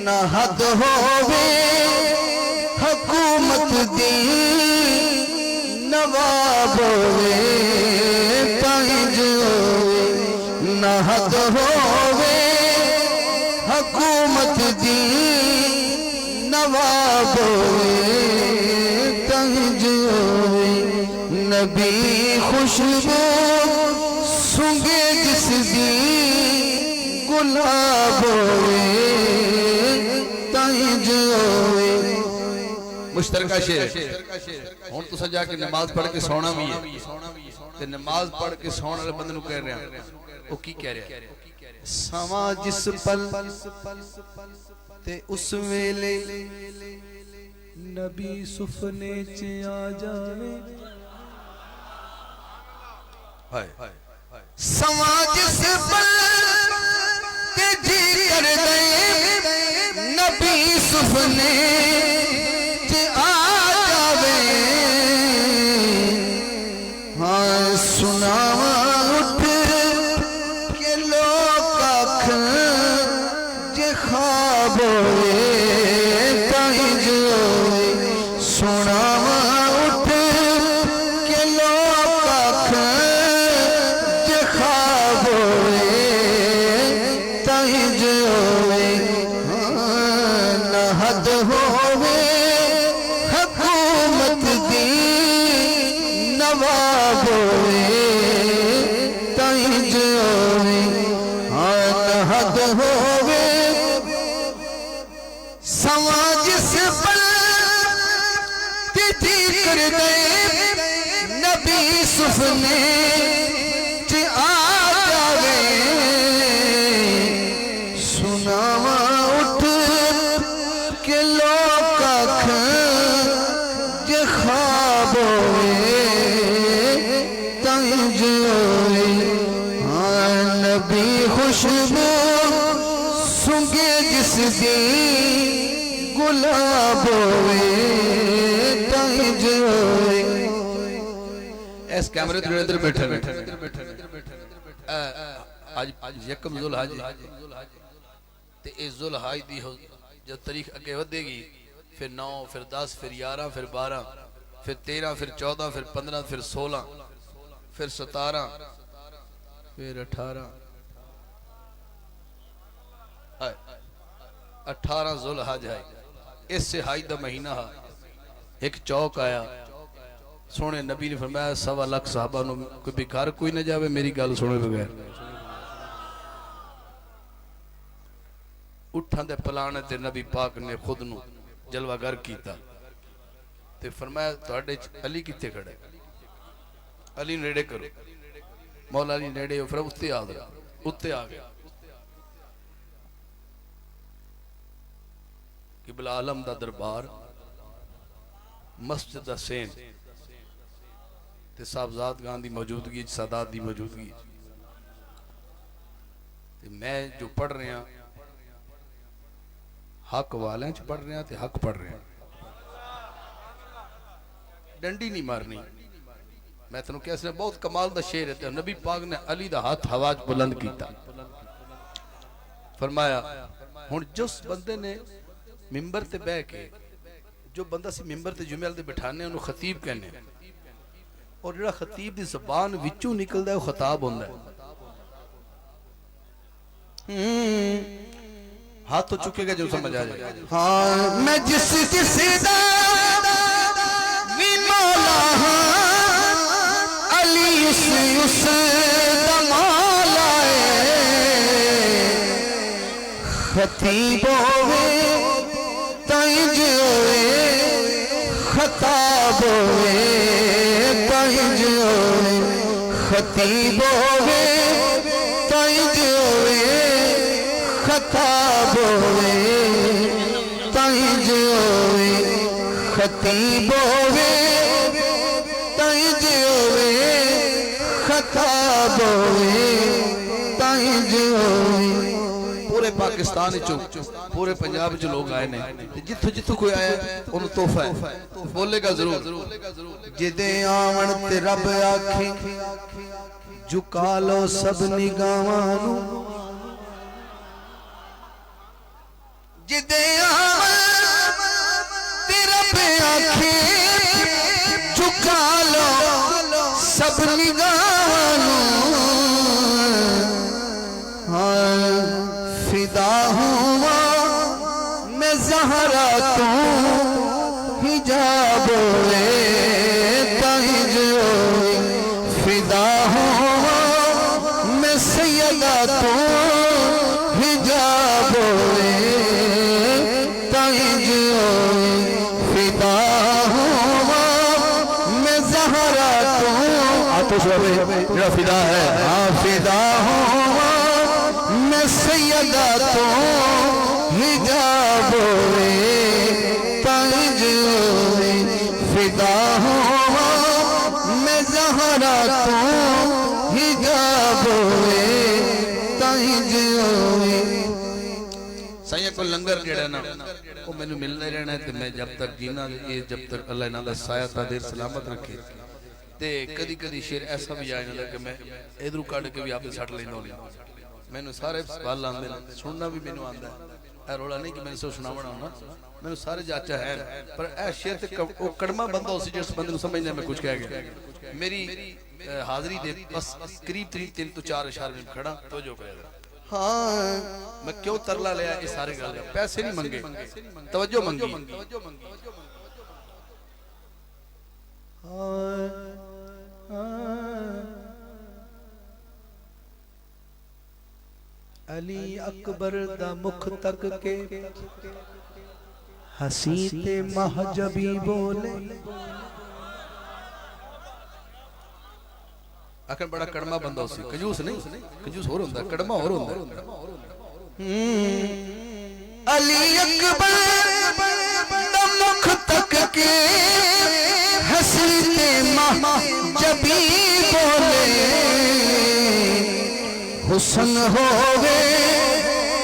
न हद होवे हुकूमत दी नवाब होवे तंज होवे। न हद होवे हुकूमत दी नवाब होवे तंज होवे। नबी खुशबू सुंगे जिस दी गुलाब होवे तंज होवे। मुश्तरका शेर हुण तुसां जाके नमाज पढ़ के सोना भी है ते नमाज पढ़ के सोने वाले बंदे नूं कह रहा ओ की कह रहा है। समा जिस पल ते उस वेले नबी सुफने च आ जावे। समा जिस पल ते कर गए नबी सुफने च आ जावे हाँ सुनावा उठ के लोग आख जे ख्वाब होए ताई जो सुनावा उठ के लोग आख जे ख्वाब होए ताई जो न हद होवे हुकूमत दी नवाब होए ताई जो न हद होवे समाज से पर तिथि कर गए नबी सुफने च आ जावे सुनावा उठ के लोग आख जे ख्वाब होए ताई जो हाँ नबी खुशबू सुंगे जिस दी गुलाब होए ताई जो इस कैमरे के अंदर बैठे आज यकम जुल्हज ते इस जुल्हज दी जब तारीख अगे वधेगी फिर 9 फिर 10 फिर 11 फिर 12 फिर 13 फिर 14 फिर 15 फिर 16 फिर 17 फिर 18 जुल्हज है इस हज का महीना एक चौक आया सोने नबी ने फरमाया 1.25 लाख साहबा कोई बेकार कोई ना जावे मेरी गल सुने बगैर उठा दे पलाने ते नबी पाक ने खुद नू जलवागर कीता ते फरमाया तुहाडे अली कित्थे खड़े अली नेड़े करो मौला अली नेड़े फिर उत्ते आ गया किबला आलम दा दरबार मस्जिद दा सेन ते साहबजाद गां दी मौजूदगी सादात दी मौजूदगी ते मैं जो पढ़ रहा हक वाले च पढ़ रहा ते हक पढ़ रहा डंडी नहीं मारनी मैं तेन क्या बहुत कमाल दा शेर है नबी पाक ने अली दा हाथ हवा च बुलंद किया फरमाया हुण जिस बंदे ने मिंबर ते बह के जो बंदा सी मिंबर ते जुमे ते बिठाने उन्होंने खतीब कहने और जो खतीब की जबान विचों निकलता है वो खताब होता है हाथ तो चुकेगा जो समझ आ जाए हाँ मैं जिस दा भी मौला अली उस दा मौला खतीब होवे ताई जो खताब होवे ताई जो खतीब होवे ताई जो खताब होवे ताई जो खतीब होवे ताई जो खताब होवे ताई जो पूरे पाकिस्तान पूरे पंजाब च लोग आए ने जिथों जिथों कोई आया उन्हें तोहफा है बोलेगा जरूर जिदे आवन ते रब आखे झुका लो सब निगाहां नू जिदे आवन ते रब आखे झुका लो सब निगाहां नू हाँ फिदा हुआ मैं ज़हरा तू हिजाब होए ताई जो फिदा हुआ मैं सैयदा तू हिजाब होए ताई जो फिदा हुआ मैं ज़हरा तू आपस में फिदा है हाँ फिदा हुआ मैं सैयदा तो हिजाब होए ताई जो फिदा हुआ मैं ज़हरा तो हिजाब होए ताई जो साइया को लंगर जेड़ा ना वो मैंने मिलना ही रहना है ते मैं जब तक जीना ये जब तक अल्लाह इन्हां दा साया तादेर सलामत रखे ते कदी कदी शेर ऐसा भी आए ना कि मैं इधरों काट के भी आपे सट लेंदा होनी मैंने सारे सवाल आंदे सुनना भी मैंने आंदा है रोला नहीं कि मैंने सो सुनावना होना मैंने सारे जाचा है पर ए शेर ते वो कड़मा बंदा उसी जिस बंदे नु समझने में कुछ कह गया मेरी हाजिरी दे बस करीब 3 तो 4 इशारे में खड़ा तो जो कह हाँ मैं क्यों तरला लिया ये सारे गल पैसे नहीं मंगे तवज्जो मंगी अली अकबर दा मुख तक के हसी ते महजबी बोले आखिर बड़ा कड़मा बंदा उसी कंजूस नहीं कंजूस और होता कड़मा और होता अली अकबर दा मुख तक के हसी ते महजबी बोले हुसन होवे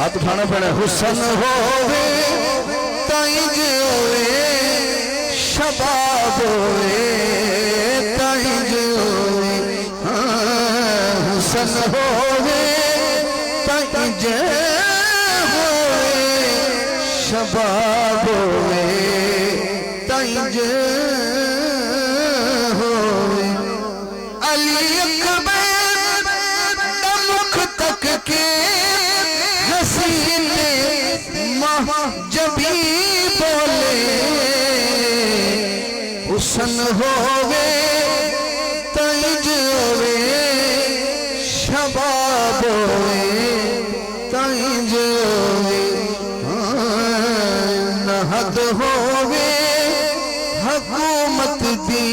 हाथ उठाना पड़ा हुसन होवे ताइज होवे शबाब होवे ताइज होवे हुसन होवे ताइज होवे शबाब होवे ताइज होवे अली अकबर के हसीने महजबी बोले हुसन होवे ताइज होवे शबाब होवे ताइज होवे नहद होवे हुकूमत दी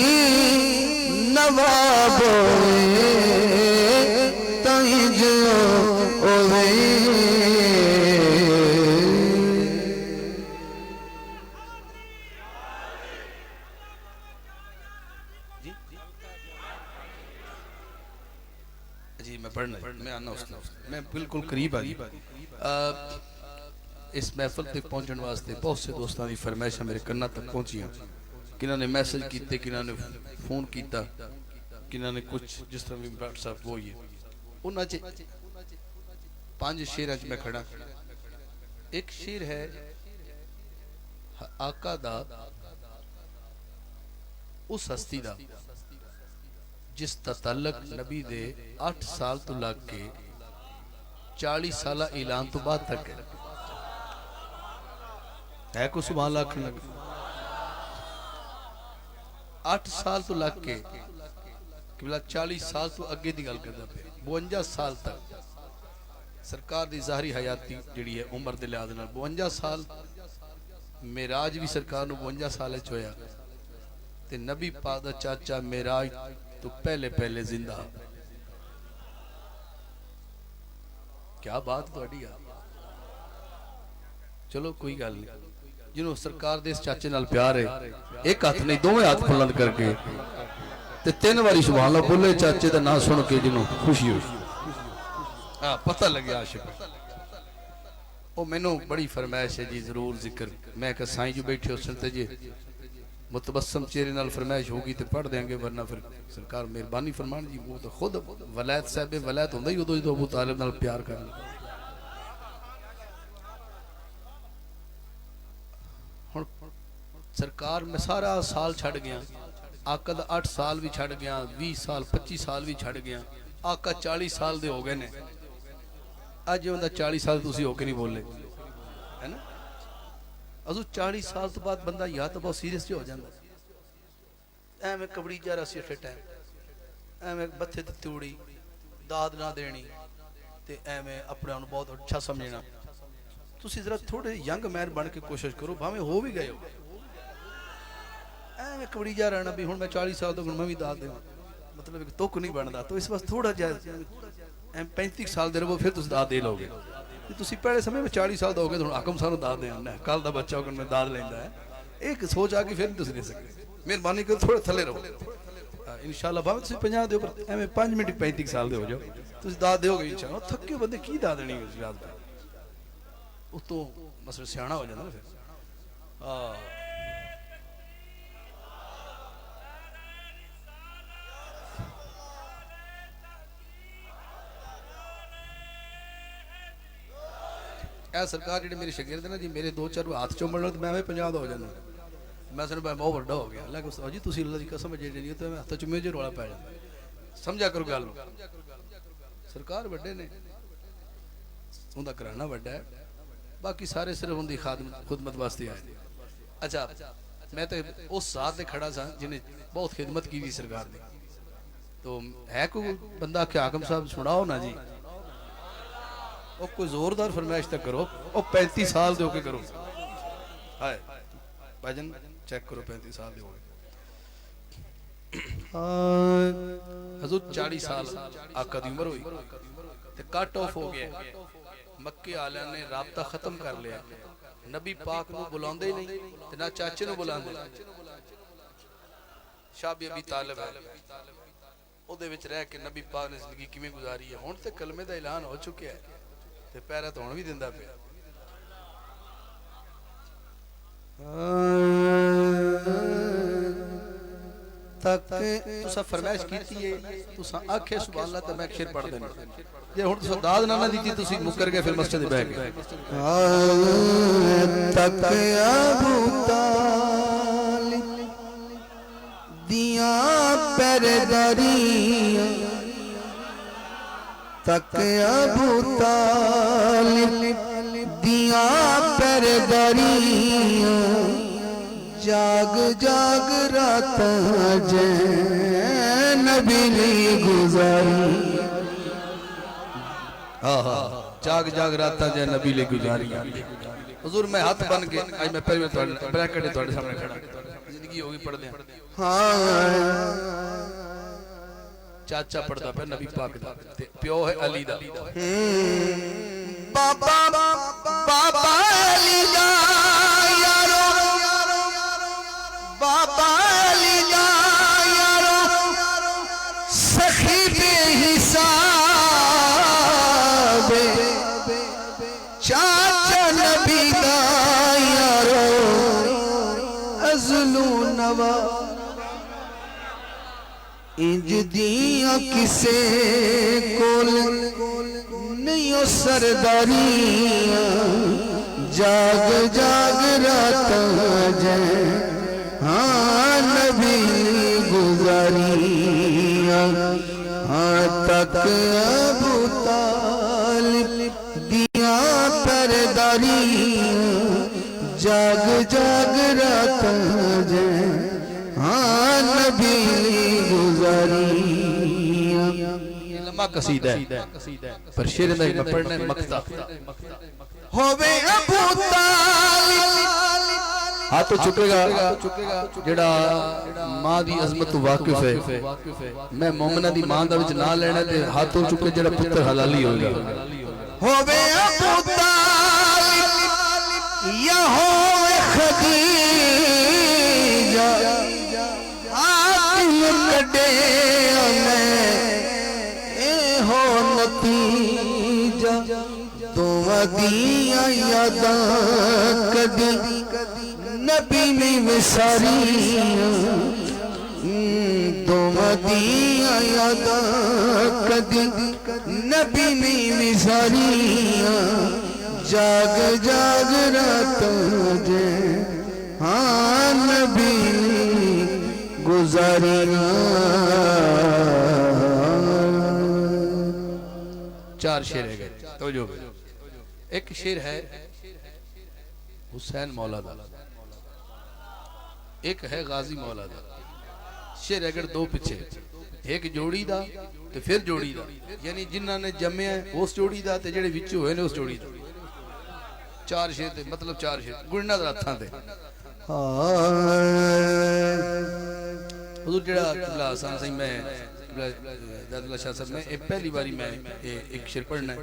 नवाब होवे ताइज होवे जी मैं पढ़ना मैं आना उसने मैं बिल्कुल करीब आ गई इस महफिल तक पहुंचने वास्ते बहुत से दोस्तों की फरमाइशें मेरे कन्ना तक पहुंचियां किन्हों ने मैसेज किए किन्हों ने फोन किया किन्हों ने कुछ जिस तरह भी व्हाट्सएप वो ही है उन्होंने 5 शेर मैं खड़ा एक शेर है आका दा उस हस्ती दा जिस दा ताल्लुक नबी दे 8 साल तो लग के 40 साल ऐलान तो बाद तक है को सुभान अल्लाह आखन लगे 8 साल तो लग के कि 40 साल तो अगे की गल करता पे 52 साल तक सरकार की ज़ाहरी हयाती जी है उम्र के लिहाज 52 साल मेराज भी सरकार को 52 साल होया ते नबी पाक दा चाचा मेराज तो पहले पहले जिंदा क्या बात थोड़ी है चलो कोई गल नहीं जिन्हों सरकार दे इस चाचे नाल प्यार है एक हाथ नहीं दोवें हाथ बुलंद करके ते 3 बारी सुभान अल्लाह बोले चाचे दा नाम सुन के जिन्हों खुशी हुई हाँ पता लगे आशिक ओ मैनू बड़ी फरमाइश है जी जरूर जिक्र मैं कहा साईं जो बैठे उस ते जी मुतबस्सम चेहरे नाल फरमाइश होगी तो पढ़ देंगे वरना फिर सरकार मेहरबानी फरमान जी वो तो खुद वलायत साहब वलायत होंदा ही उदों जो अबू तालिब नाल प्यार करना हुण सरकार मैं सारा साल छड़ गया आका दा 8 साल भी छड़ गया 20 साल 25 साल भी छड़ गया आका 40 साल दे हो गए ने अज उनका 40 साल तुसी होके नहीं बोले है ना अजू 40 साल तो बाद बंदा या तो बहुत सीरियस हो जाता एवं कबड़ी जा रहा सी टाइम एवं बत्थे ते तूड़ी दाद ना देनी ते एवं अपने आप बहुत अच्छा समझना तुसी जरा थोड़े यंग मैन बन के कोशिश करो भावें हो भी गए हो एवं कबड़ी जा रहना भी हुण मैं 40 साल तो मैं भी दाद देवां मतलब एक तुक नहीं बनता तो इस वास्ते थोड़ा जिहा 35 साल दे रहो फिर तुम दाद दे लोगे तुम पहले समय में 40 साल दोगे तो आकम सानू दाद देना कल का बच्चा होकर मैं दाद लेंदा है एक सोच आके फिर नहीं दे सकते मेहरबानी कर थोड़े थले रहो इंशाल्लाह भावे तुम 50 दे पर एवं 5 मिनट 35 साल दे हो जाओ तुम दाद दोगे इंशाल्लाह थके बंदे की दाद देनी उस याद उतो मसला सियाना हो जाता ना फिर। हाँ ए सरकार जी मेरे शगिर्द ना जी मेरे दो चार हाथ चुम लो तो मैं 50 हो जाना। मैं सुन मैं बहुत बड़ा हो गया अल्लाह को जी तुम अल्लाह की कसम जे नहीं तो मैं हाथ चुमे जो रौला पै जाता। समझा करो गल सरकार बड़े ने उनका कराना बड़ा है बाकी सारे सिर्फ उनकी खुदमत वास्ते आए। अच्छा मैं तो उस साथ से खड़ा सा जिन्हें बहुत खिदमत की थी सरकार ने। तो है कोई बंदा कि हाकम साहब सुनाओ ना जी और कोई जोरदार फरमाइश तक करो और 35 साल दे करो। हाय भाईजान चेक करो 35 साल दे हजूर 40 साल आका दी उम्र हुई ते कट ऑफ हो गया। मक्के आलिया ने राबता खत्म कर लिया। नबी पाक नूं बुलांदे ही नहीं ते ना चाचे नूं बुलांदे। शाह अबी तालिब है ओदे विच रह के नबी पाक ने जिंदगी किवें गुजारी है। हुण ते कलमे दा ऐलान हो चुका है ते पैरा तो हुण भी दिंदा पिया। तक तुसा फरमाइश कीती है तुसा आखे सुभान अल्लाह ते मैं शेर पढ़ देना जे हुण तुसा दाद ना दी तुसी मुकर गए फिर मस्जिद बैठ गए। तक अबू तालिब दिया परदरिया तक अबू तालिब दिया परदरिया जाग जाग रात नबी गुजारी। हाँ हाँ जाग जाग रात जै नबी ले गुजारी। हुजूर मैं हाथ बन के आज मैं पहले ब्रैकेट तुहाडे सामने खड़ा जिंदगी होगी पढ़दे चाचा पढ़दा पे नबी पाक दा ते प्यो है अली दा। बाबा बाबा अली दा यारो बाबा अली दा यारो सखी बेहिसाब चाचा नबी दा यारो अज़लू नवा इंज दिया किसे कोल नहीं सरदारियां जाग जाग रात जै हाँ नबी गुजारियां हाँ तक अबू तालिब दिया परदारियां जाग जाग रात जै हाँ नबी गुजारियां। लम्बा कसीदा है पर शेर दा मैं पढ़ना मक्ता होवे अबू तालिब हाथ तो चुकेगा जेड़ा मां दी अजमत तो वाकिफ है। मैं मोमना दी मां दा विच ना लेना ते हाथ तो चुके जेड़ा पुत्र हलाली होगा। होवे अबू तालिब या होवे खदीजा आतिल कड़े मैं ए हो नतीजा दोवां दियां यादां कदी नबी ने विसारियां दोवां दियां यादां कदी नबी ने विसारियां जाग जाग रात जे हाँ नबी गुजारियां। चार शेर है तो जो एक शेर है हुसैन मौला दा एक है गाजी मौला दा। शेर अगर दो पीछे एक जोड़ी दा ते फिर जोड़ी दा यानी जिन्हां ने जम्मिया उस जोड़ी दा ते जेड़े विच होए ने उस जोड़ी दा। चार शेर ते मतलब चार शेर गुणना दा हत्थां ते हुजूर जेड़ा किबला हसन सिंह मैं दादुल्ला शाह साहब मैं पहली बारी मैं एक शेर पढ़ना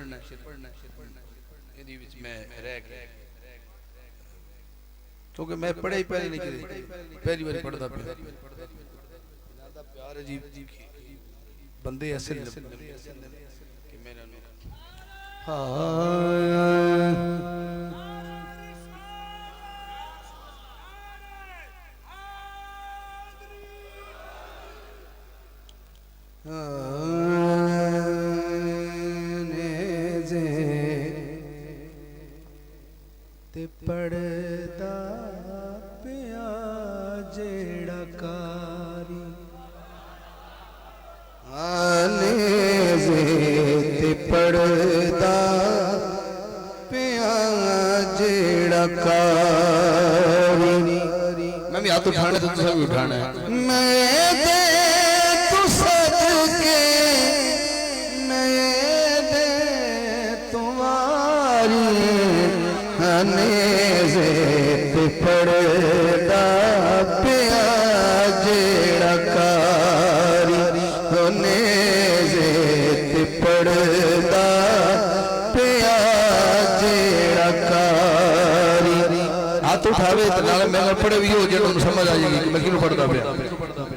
मैं रह गया क्योंकि मैं पढ़े ही पहले नहीं करी पहली बार पढ़ता पे प्यार अजीब बंदे ऐसे कि मैंने पड़दा पिया जेड़ा कारी नेज़े पड़दा पिया जेड़ा कारी। मैं भी हाथ उठाने तो तुझे भी उठाना है। मैं दे तू सदके मैं दे तुम्हारी नेज़े पड़दा पिया जेड़ा कारी नेज़े पड़दा पिया जेड़ा कारी। हाथ उठावे तो नाल मैं पढ़े भी हो जेड़ा समझ आ जाएगी कि मैं किनु पढ़दा पिया।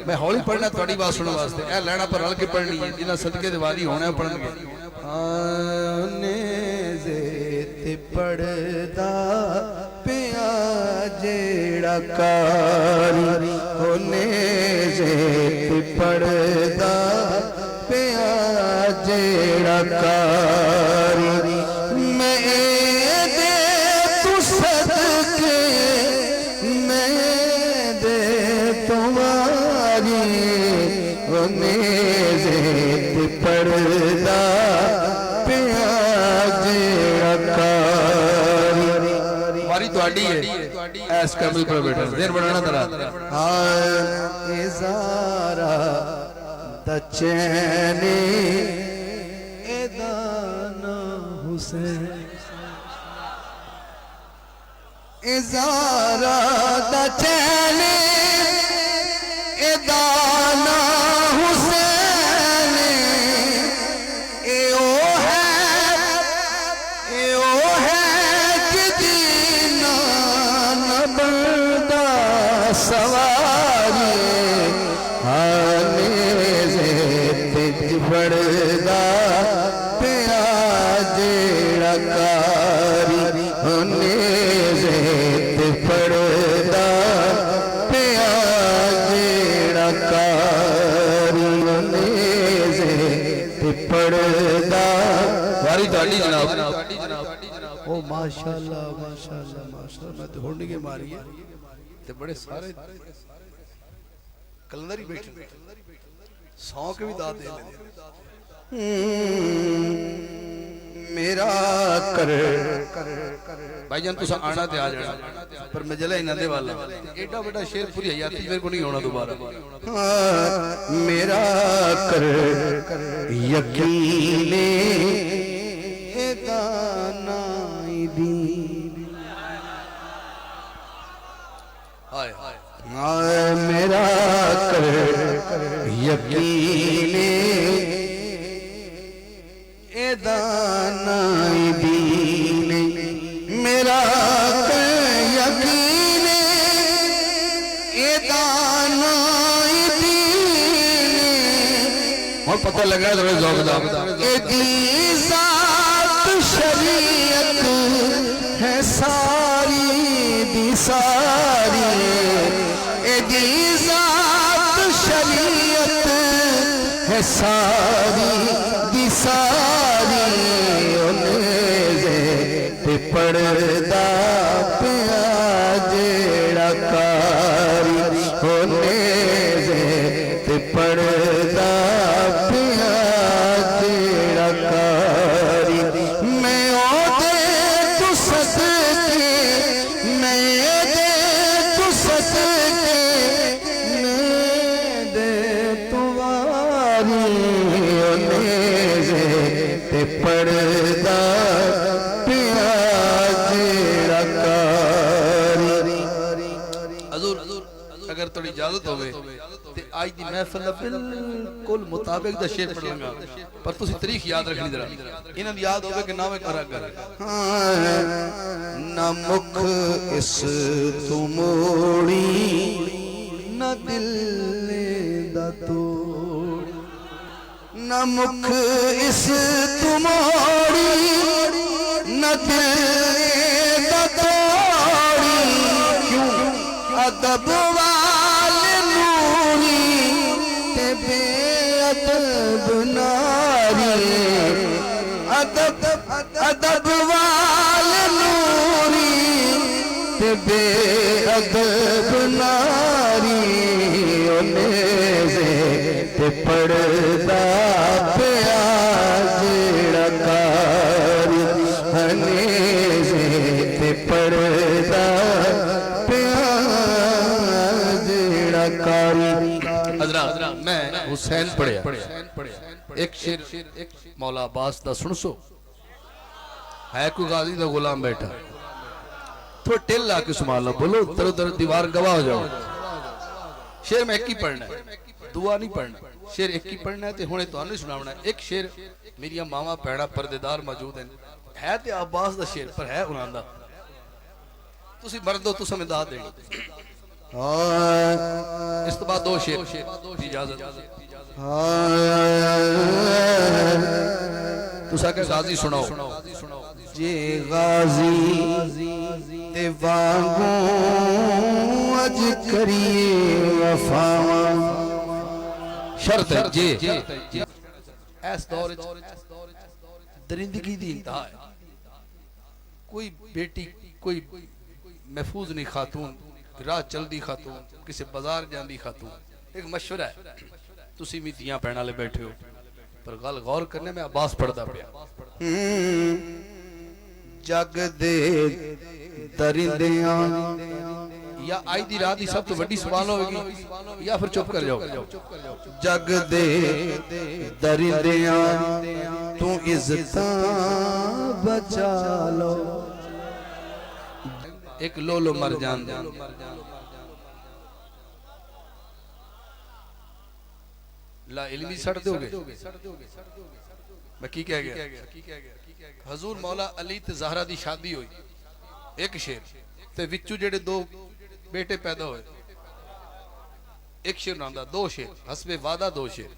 मैं हौली पढ़ना थोड़ी बात सुनने वास्ते ए लैना पर रल के पढ़नी है जिन्ना सदके दिवाली होना पढ़नगे। नेज़े ते पड़दा पिया जेड़ा कारी नेज़े ते पड़दा पिया जेड़ा कारी। मैं दे तू सदके मैं दे तुम्हारी नेज़े ते पड़दा पिया जेड़ा कारी। हमारी ਤੁਹਾਡੀ है ऐस कमल पर बैठा देर बनाना तेरा इज़ारा दचैने एदाना हुसैन इज़ारा दचैने एदाना हुसैन ए ओ है कि दीना न बंदा सवारी नेज़े ते पड़दा पिया जेड़ा कारी नेज़े ते पड़दा पिया जेड़ा कारी नेज़े ते पड़दा। हमारी ਤੁਹਾਡੀ जनाब ओ माशाल्लाह माशाल्लाह माशाल्लाह मैं तो होने के मारी है ते बड़े सारे कलंदर ही बैठे 100 के भी दाद दे लेंगे। मेरा कर भाईजान तुसा आना ते आ जाना पर मैं जला इन्हां दे वाला एडा बड़ा शेर पूरी हयाती मेरे को नहीं होना दोबारा। मेरा कर यकीने दाना दीन मेरा कर यकीने दाना दीन मेरा कर यकीने दाना दीन और पता लग रहा है तुम्हें ज़ौक़ ज़ात शरीयत है सारी दी सारी ज़ात शरीयत है सारी दी सारी नेज़े ते पड़दा पिया जेड़ा कारी नेज़े ते पड़दा पिया जेड़ा कारी। मैं ओदे तू सदके मैं दे तू सदके मैं दे तुम्हारी नेज़े ते पड़दा पिया जेड़ा कारी। हजूर अगर थोड़ी इजाजत होवे ते आज दी महफिल दा बिल्कुल मुताबिक दा शेर पढ़ लगा पर तुसी तारीख याद रखनी जरा इन्हां दी याद होवे कि नाम करा कर न मुख इस तू मोड़ी न दिल दा तोड़ न मुख इस तू मोड़ी न दिल दा तोड़ी क्यों अदब वाले नूरी ते बेअदब नारी अदब वाले नूरी ते बेअदब नारी नेज़े ते पड़दा पिया जेड़ा कारी नेज़े ते पड़दा पिया जेड़ा कारी। हज़रात मैं हुसैन पढ़िया एक शेर मौला अब्बास दा सुन सो है कोई गाजी दा गुलाम बैठा थोड़ा टेल ला के सुमाल बोलो तरह तरह दीवार गवाह हो जाओ। शेर में एक ही पढ़ना है दुआ नहीं पढ़ना शेर एक ही पढ़ना है ते हुणे तुहानू सुनावना है। एक शेर मेरिया मावा भैणा पर्देदार मौजूद है ते अब्बास दा शेर पर है उन्हां दा तुसी मर्दो तुसां में दाद देनी। इस तो बाद दो शेर की इजाजत तुसा के गाजी सुनाओ जे गाजी ते वांगू अज करिए वफावा शर्त है जे इस दौर दरिंदगी दी इंतहा है कोई बेटी कोई महफूज नहीं खातून राह चलदी खातून किसी बाजार जांदी खातून एक मशवरा है तुसी भी दियां भैन वाले बैठे हो पर गल गौर करने में अब्बास पढ़दा पिया जग दे दरिंदियां या आई दी रात दी सब तो बड़ी सवाल होगी या फिर चुप कर जाओ। जग दे दरिंदियां तू इज्जतां बचा लो एक लोलो मर जान ला इल्मी सड़ दोगे मैं की कह गया हजूर मौला अली ते ज़हरा दी शादी हुई एक शेर ते विचू जेड़े दो बेटे पैदा हुए एक शेर नांदा दो शेर हसबे वादा दो शेर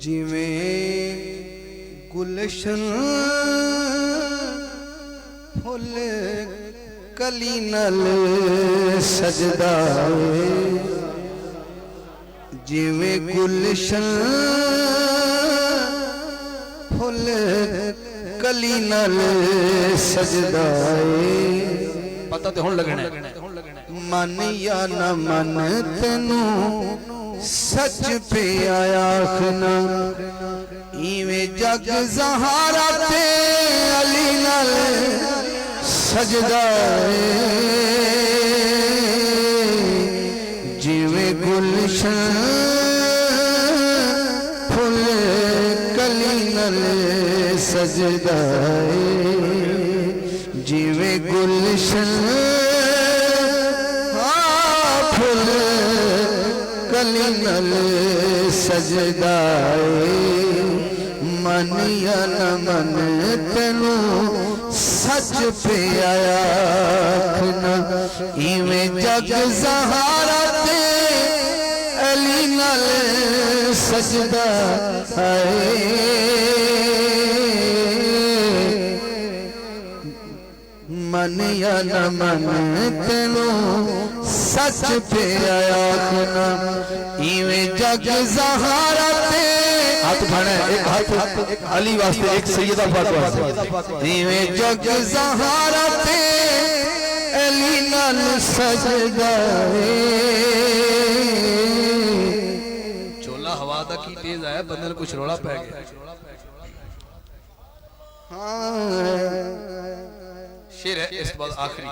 जिवें गुलशन फुल कली नल सजदा जिवें गुलशन फुल कली नल सजदा पता तो हुण लगना है मन या न मन तेनू सच पे आखना इवें जग ज़हारा ते अली नाल सजदा जिवें गुलशन फुल कली नाल सजदा जिवें गुलशन फुल कली नल सजदाए मन या न मन तेनू सच पे आखना इवें जग ज़हारा ते अली नल सजदा मन या न मन तेनू सच पे आखना इवें जग ज़हारा ते हाथ उठाना है एक हाथ एक अली वास्ते एक सैयदा पाक वास्ते इवें जग ज़हारा ते अली नाल सजदा चोला हवा दा की तेज आया बंदे ने कुछ रोला पै गया शेर है इस बाद आखिरी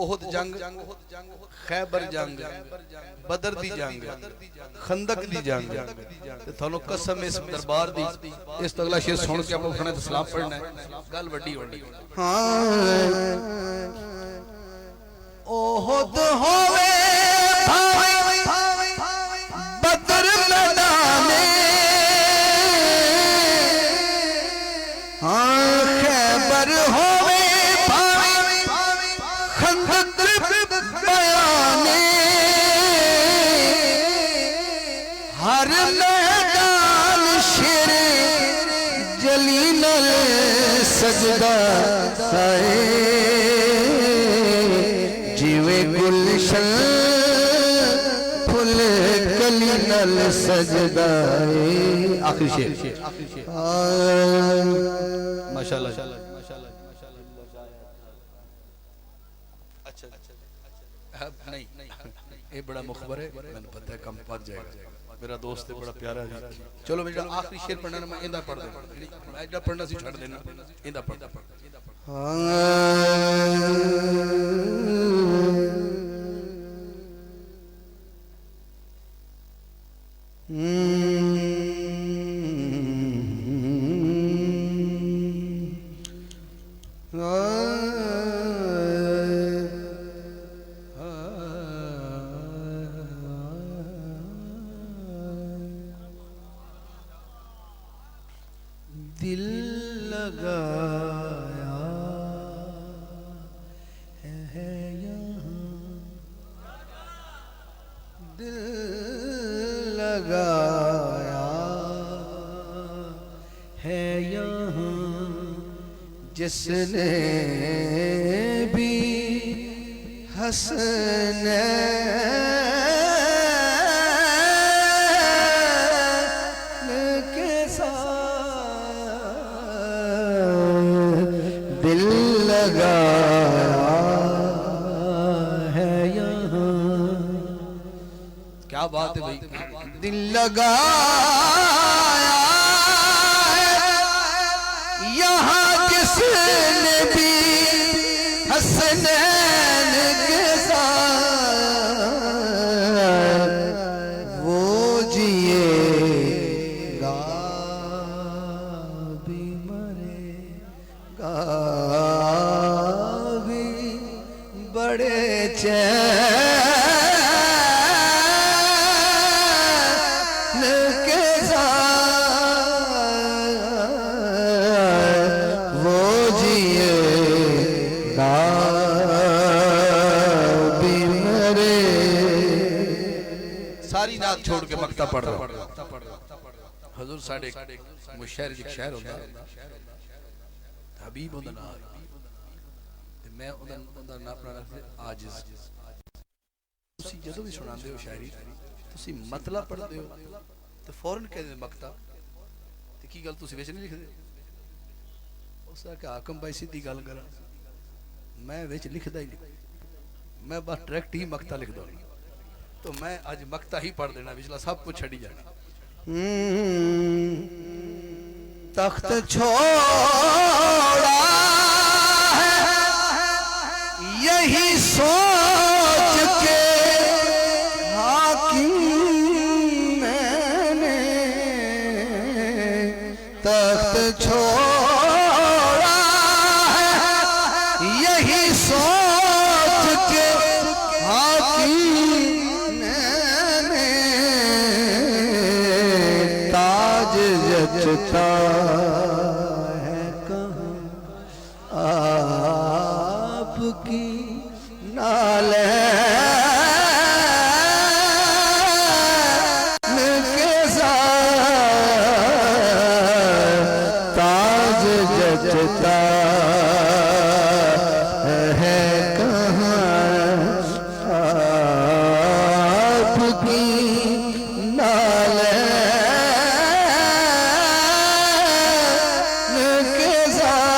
ओहद जंग खैबर जंग बदर दी जंग खंदक दी जंग ते थानू कसम इस दरबार दी इस तो अगला शेर सुन के आप उठना ते सलाम पढ़ना है गल वड्डी होनी ओहद होवे बदर मैदाने खैबर होवे खंदक बयाने हर मैदान शेरे जलील सजदा है जीवे गुलशन फुल कली नल सजदा है। आखिरी शेर माशाल्लाह। नहीं ये बड़ा मुखबर है, मैंने पता है कम पड़ जाएगा। मेरा दोस्त है बड़ा प्यारा है। चलो मेरा आखिरी शेर पढ़ना मैं इंदा पढ़ देना, मैं जब पढ़ना सी छड़ देना इंदा पढ़। दिल लगाया है यहाँ, दिल लगाया है यहाँ जिसने भी हसनैन के साथ दिल लगाया है यहाँ। क्या बात है भाई, दिल लगाया यहाँ जिसने भी हसनैन के साथ वो जिएगा भी मरेगा भी बड़े चैन के साथ वो जिएगा भी मरे। सारी नात छोड़ के मक्ता पढ़ रहा हजूर साढ़े मुशायर एक शायर होता हबीब होता ना मैं ਉਹਦਾ ਨਾ ਆਪਣਾ ਆजिज ਤੁਸੀਂ ਜਦੋਂ ਵੀ ਸੁਣਾਉਂਦੇ ਹੋ ਸ਼ਾਇਰੀ ਤੁਸੀਂ ਮਤਲਬ ਪੜ੍ਹਦੇ ਹੋ ਤੇ ਫੌਰਨ ਕਹਿੰਦੇ ਮਕਤਾ ਤੇ ਕੀ ਗੱਲ ਤੁਸੀਂ ਵਿੱਚ ਨਹੀਂ ਲਿਖਦੇ ਉਸ ਦਾ ਕਿ ਹਾਕਮ ਭਾਈ ਸਿੱਧੀ ਗੱਲ ਕਰਾਂ ਮੈਂ ਵਿੱਚ ਲਿਖਦਾ ਹੀ ਨਹੀਂ मैं बस डायरेक्ट ही मक्ता लिख दो तो मैं आज मक्ता ही पढ़ देना पिछला सब कुछ छड़ी जाना। तख्त छोड़ा है यही सोच के हाकिम मैंने तख्त छोड़ा है यही सोच के हाकिम मैंने ताज जचता है कहाँ आपकी नाले के साथ ताज जचता है कहाँ आपकी नाले के साथ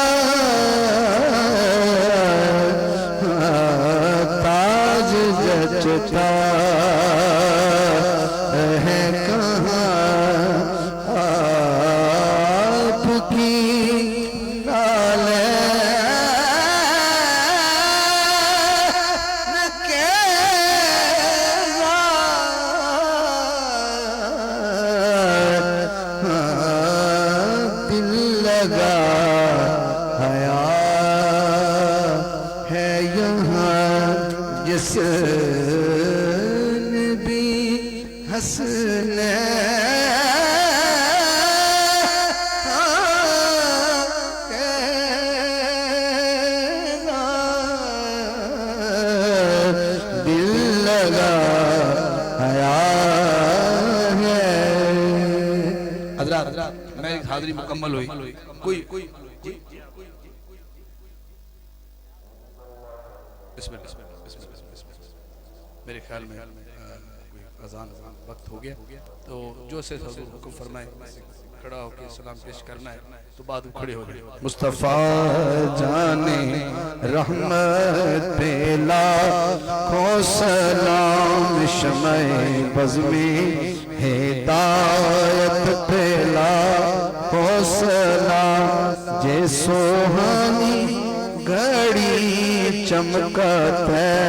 ताज जचता है कहाँ आपकी नाले के साथ दिल लगा हया है यहाँ जिसने भी हंसने मेरी हाजिरी मुकम्मल हुई। कोई मेरे ख्याल में अजान वक्त हो गया, तो जो से हुक्म फरमाए खड़ा होकर सलाम पेश करना है तो बाद में खड़े हो जाए। मुस्तफ़ा जाने रहमत पेला खो सलाम शमए बज़्मे हिदायत पेला खो सलाम जे सोहानी घड़ी चमकत है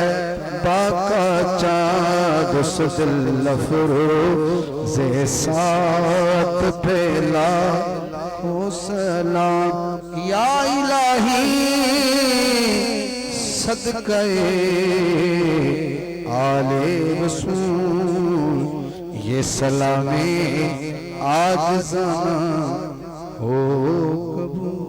बाका चाँद सुदिल फरोज़े साथ पेला हो सलाम या इलाही सदक़े आले रसूल ये सलामे आजिज़ाना हो कबूल।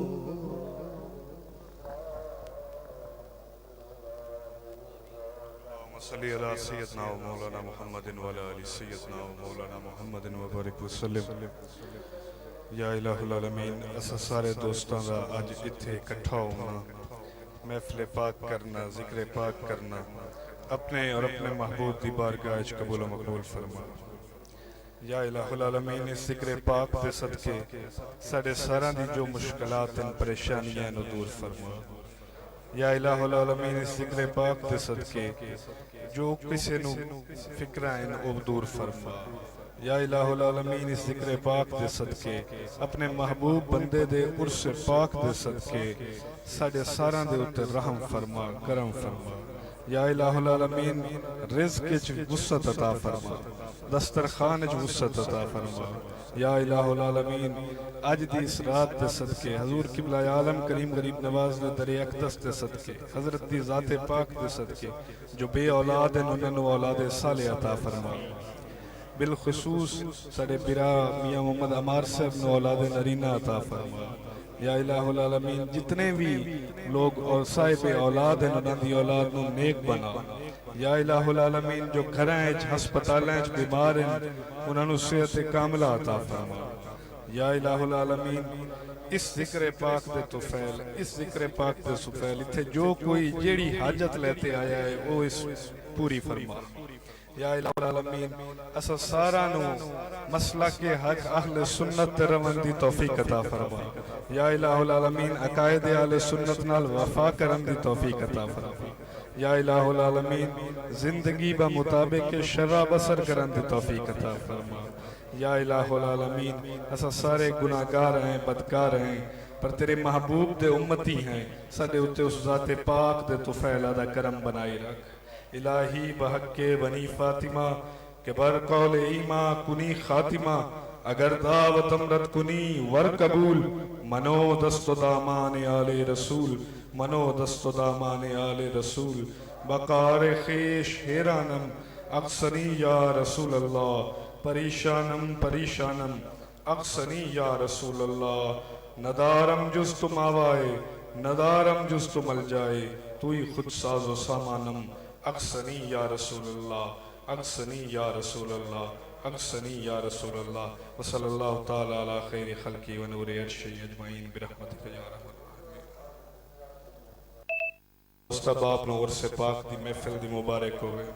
सल्ली अला सय्यदना व मौलाना मुहम्मदिन व अला आलि सय्यदना व मौलाना मुहम्मदिन व बारिक वसल्लम। या इलाहुल आलमीन, असां सारे दोस्तां दा अज इत्थे इकट्ठा होना, महफिल पाक करना, जिक्र पाक करना, अपने और अपने महबूब दी बारगाह च कबूल व मकबूल फरमा। या इलाहुल आलमीन, इस जिक्र पाक दे सदके साडे सारां दी जो मुश्किलात हैं, परेशानियां नु दूर फरमा। या इलाहुल आलमीन, इस जिक्र पाक दे सदके जो किसी नु फिक्रा हैं वो दूर फरमा। या इलाहुल आलमीन, इस जिक्र पाक दे सदके अपने महबूब बंदे दे उर्स पाक दे सदके साडे सारां दे उत्ते रहम फरमा, करम फरमा। या इलाहुल आलमीन, रिज़्क़ च वुसअत अता फरमा, दस्तरखान च वुसअत अता फरमा। या इलाहुल आलमीन, आज दी इस रात दे सदके हजूर किबला आलम करीम गरीब नवाज ने दरे अक़दस दे सदके हजरत दी ज़ाते पाक दे सदके जो बे औलाद हैं उन्हें औलाद साले अता फरमा। बिलखुसूस साडे बिरा मियां मोहम्मद अमार साहब ने औलाद नरीना अता फरमा। या इलाहुल आलमीन, जितने भी लोग और साहिब औलाद हैं उन्हां दी औलाद नूं नेक बना। या इलाहुल आलमीन, जो घरां च हस्पतालां च बीमार हैं उन्हां नूं सेहत कामिला अता फरमा। या इलाहुल आलमीन, इस जिक्र पाक दे तुफैल, इस जिक्र पाक दे सुफैल इत्थे जो कोई जेड़ी हाजत लेते आया है वो इस पूरी फरमा। या इलाहुल आलमीन, असां सारा नु मसला के हक अहले सुन्नत ते रवन दी तौफीक अता फरमा। या इलाहुल आलमीन, अकायद अहले सुन्नत नाल वफा करन दी तौफीक अता फरमा। या इलाहुल आलमीन, जिंदगी बा मुताबिक शर्रा बसर करन दी तौफीक अता फरमा। या इलाहुल आलमीन, असां सारे गुनाहगार हैं, बदकार हैं, पर तेरे महबूब दे उम्मती हैं, साडे उत्ते उस ज़ाते पाक दे तुफैल दा करम बनाई रख। इलाही बहक्के बनी फातिमा के बर कौले ईमा कुनी खातिमा, अगर दावत अमरत कुनी वर कबूल, मनो दस्तो दामान आले रसूल, मनो दस्तो दामान आले रसूल, बकार खेश हेरानम अक्सनी या रसूल अल्लाह, परेशानम परेशानम अक्सनी या रसूल अल्लाह, नदारम जुस तुम आवाए, नदारम जुस तुम मल जाए, तू ही खुद साजो सामानम अक्सनी या रसूल अल्लाह, अक्सनी या रसूल अल्लाह, अक्सनी या रसूल अल्लाह। व सल्लल्लाहु तआला अला खैरि खल्क़ि व नूरि अर्शि अजमईन बिरहमतिका या रहमान। उस्ताद बाप नूर से पाक दी महफिल दी मुबारक होवे।